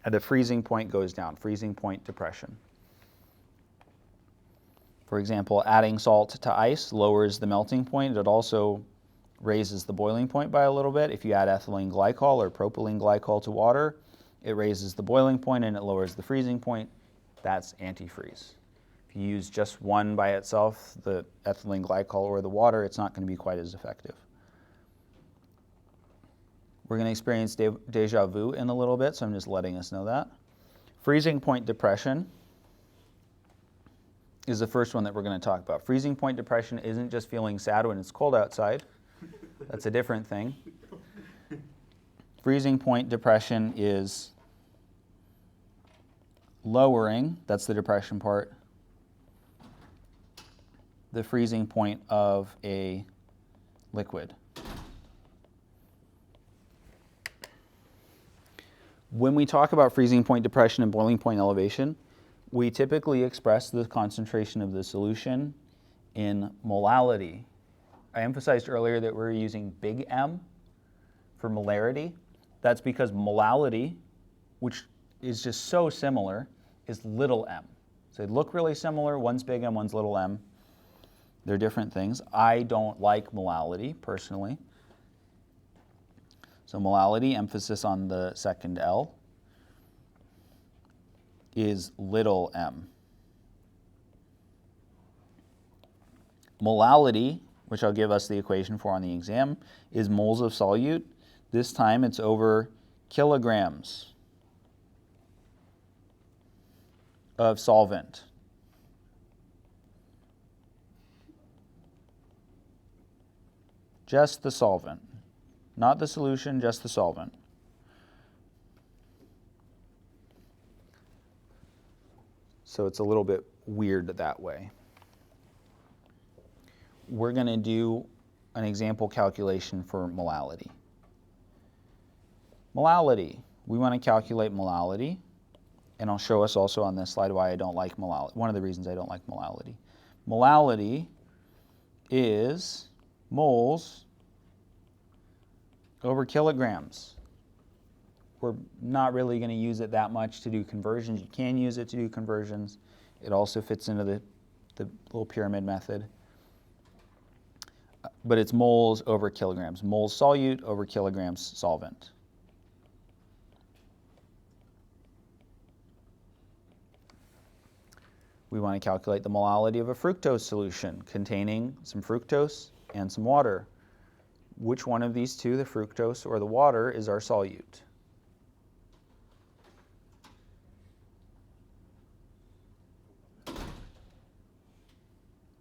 and the freezing point goes down, freezing point depression. For example, adding salt to ice lowers the melting point. It also raises the boiling point by a little bit. If you add ethylene glycol or propylene glycol to water, it raises the boiling point and it lowers the freezing point. That's antifreeze. If you use just one by itself, the ethylene glycol or the water, it's not going to be quite as effective. We're going to experience deja vu in a little bit, so I'm just letting us know that. Freezing point depression is the first one that we're going to talk about. Freezing point depression isn't just feeling sad when it's cold outside. That's a different thing. Freezing point depression is lowering, that's the depression part, the freezing point of a liquid. When we talk about freezing point depression and boiling point elevation, we typically express the concentration of the solution in molality. I emphasized earlier that we're using big M for molarity. That's because molality, which is just so similar, is little m. So they look really similar. One's big M, one's little m. They're different things. I don't like molality, personally. So molality, emphasis on the second L, is little m. Molality, which I'll give us the equation for on the exam, is moles of solute. This time it's over kilograms of solvent. Just the solvent, not the solution, just the solvent. So it's a little bit weird that way. We're going to do an example calculation for molality. Molality, we want to calculate molality, and I'll show us also on this slide why I don't like molality, one of the reasons I don't like molality. Molality is moles over kilograms. We're not really going to use it that much to do conversions. You can use it to do conversions. It also fits into the little pyramid method. But it's moles over kilograms. Moles solute over kilograms solvent. We want to calculate the molality of a fructose solution containing some fructose and some water. Which one of these two, the fructose or the water, is our solute?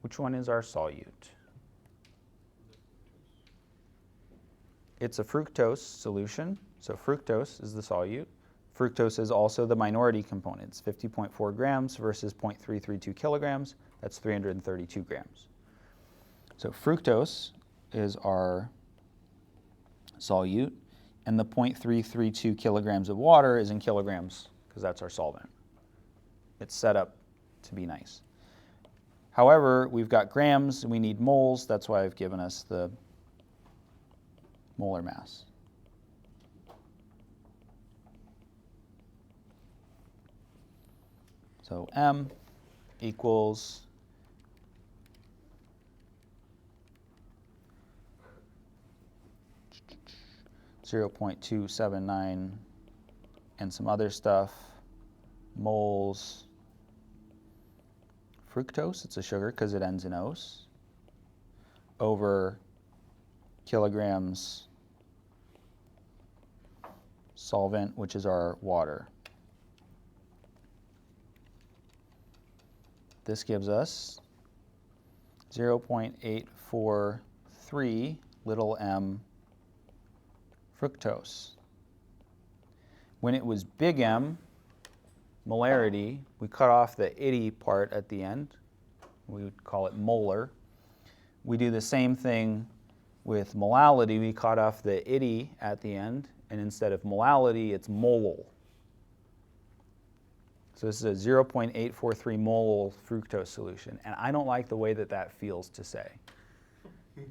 Which one is our solute? It's a fructose solution, so fructose is the solute. Fructose is also the minority component. It's 50.4 grams versus 0.332 kilograms. That's 332 grams. So fructose is our solute, and the 0.332 kilograms of water is in kilograms because that's our solvent. It's set up to be nice. However, we've got grams and we need moles. That's why I've given us the molar mass. So M equals 0.279 and some other stuff moles fructose, it's a sugar because it ends in ose, over kilograms solvent, which is our water. This gives us 0.843 little m fructose. When it was big M, molarity, we cut off the itty part at the end. We would call it molar. We do the same thing with molality. We cut off the itty at the end, and instead of molality, it's molal. So this is a 0.843 molal fructose solution, and I don't like the way that that feels to say.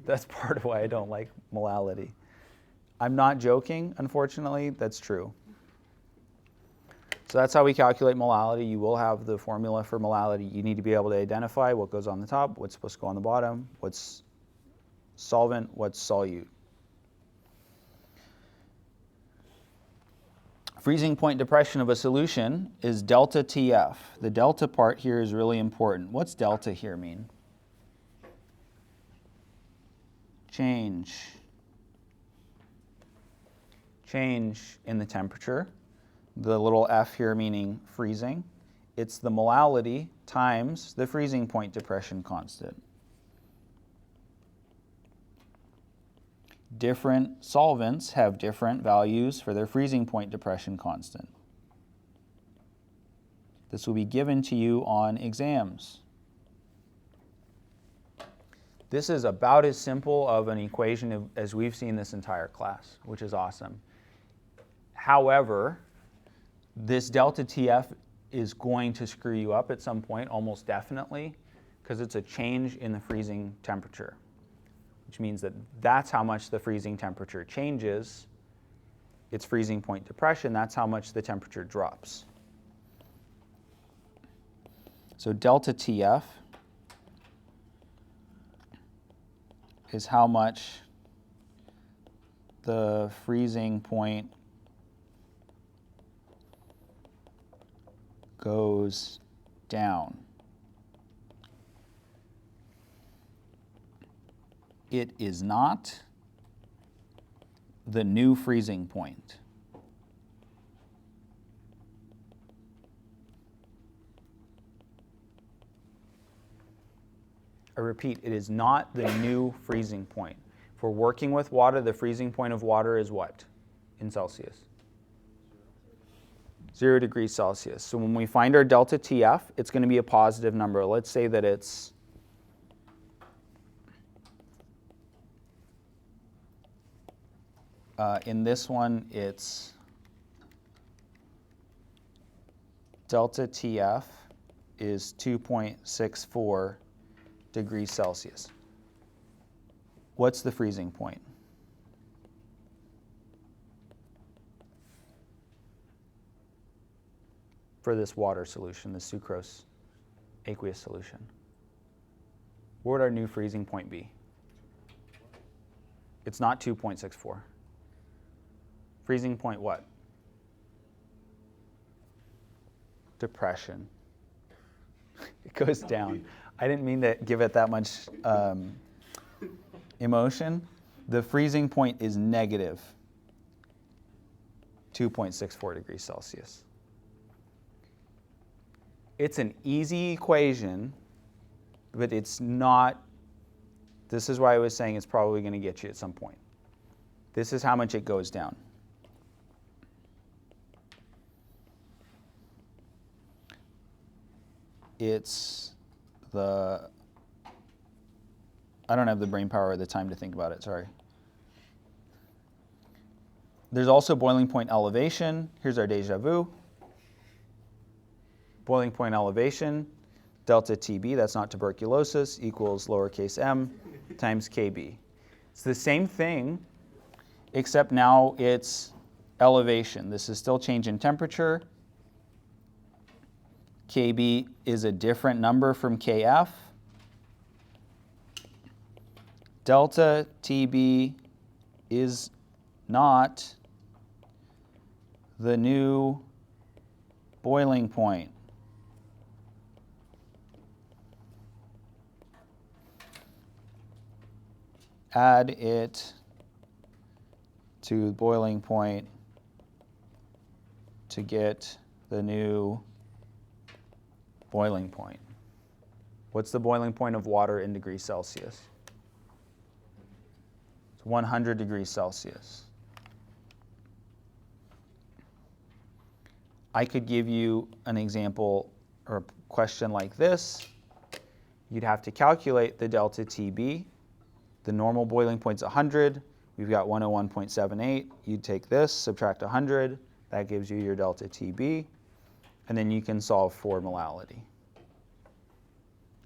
That's part of why I don't like molality. I'm not joking, unfortunately, that's true. So that's how we calculate molality. You will have the formula for molality. You need to be able to identify what goes on the top, what's supposed to go on the bottom, what's solvent, what's solute. Freezing point depression of a solution is delta TF. The delta part here is really important. What's delta here mean? Change in the temperature. The little f here meaning freezing. It's the molality times the freezing point depression constant. Different solvents have different values for their freezing point depression constant. This will be given to you on exams. This is about as simple of an equation as we've seen this entire class, which is awesome. However, this delta TF is going to screw you up at some point, almost definitely, because it's a change in the freezing temperature, which means that that's how much the freezing temperature changes. It's freezing point depression, that's how much the temperature drops. So delta TF is how much the freezing point goes down. It is not the new freezing point. I repeat, it is not the new freezing point. If we're working with water, the freezing point of water is what in Celsius? 0 degrees Celsius. So when we find our delta TF, it's going to be a positive number. Let's say that it's in this one, it's delta TF is 2.64 degrees Celsius. What's the freezing point? For this water solution, the sucrose aqueous solution? What would our new freezing point be? It's not 2.64. Freezing point what? Depression. It goes down. I didn't mean to give it that much emotion. The freezing point is negative 2.64 degrees Celsius. It's an easy equation, but it's not. This is why I was saying it's probably going to get you at some point. This is how much it goes down. It's the, I don't have the brain power or the time to think about it, sorry. There's also boiling point elevation. Here's our deja vu. Boiling point elevation, delta TB, that's not tuberculosis, equals lowercase m times KB. It's the same thing, except now it's elevation. This is still change in temperature. KB is a different number from KF. Delta TB is not the new boiling point. Add it to the boiling point to get the new boiling point. What's the boiling point of water in degrees Celsius? It's 100 degrees Celsius. I could give you an example or a question like this. You'd have to calculate the delta TB. The normal boiling point's 100. We've got 101.78. You'd take this, subtract 100. That gives you your delta TB. And then you can solve for molality.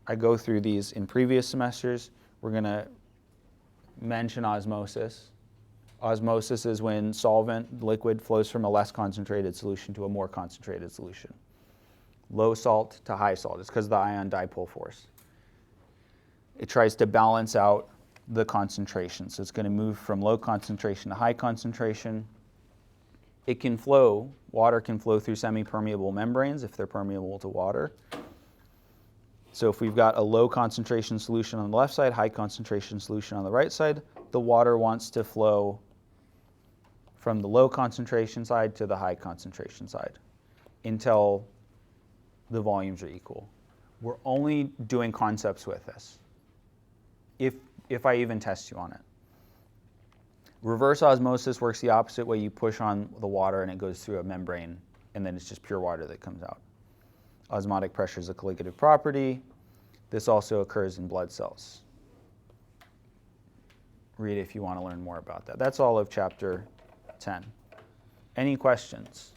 I go through these in previous semesters. We're going to mention osmosis. Osmosis is when solvent, liquid, flows from a less concentrated solution to a more concentrated solution. Low salt to high salt. It's because of the ion dipole force. It tries to balance out the concentration. So it's going to move from low concentration to high concentration. It can flow, water can flow through semi-permeable membranes if they're permeable to water. So if we've got a low concentration solution on the left side, high concentration solution on the right side, the water wants to flow from the low concentration side to the high concentration side until the volumes are equal. We're only doing concepts with this, if I even test you on it. Reverse osmosis works the opposite way. You push on the water and it goes through a membrane, and then it's just pure water that comes out. Osmotic pressure is a colligative property. This also occurs in blood cells. Read it if you want to learn more about that. That's all of chapter 10. Any questions?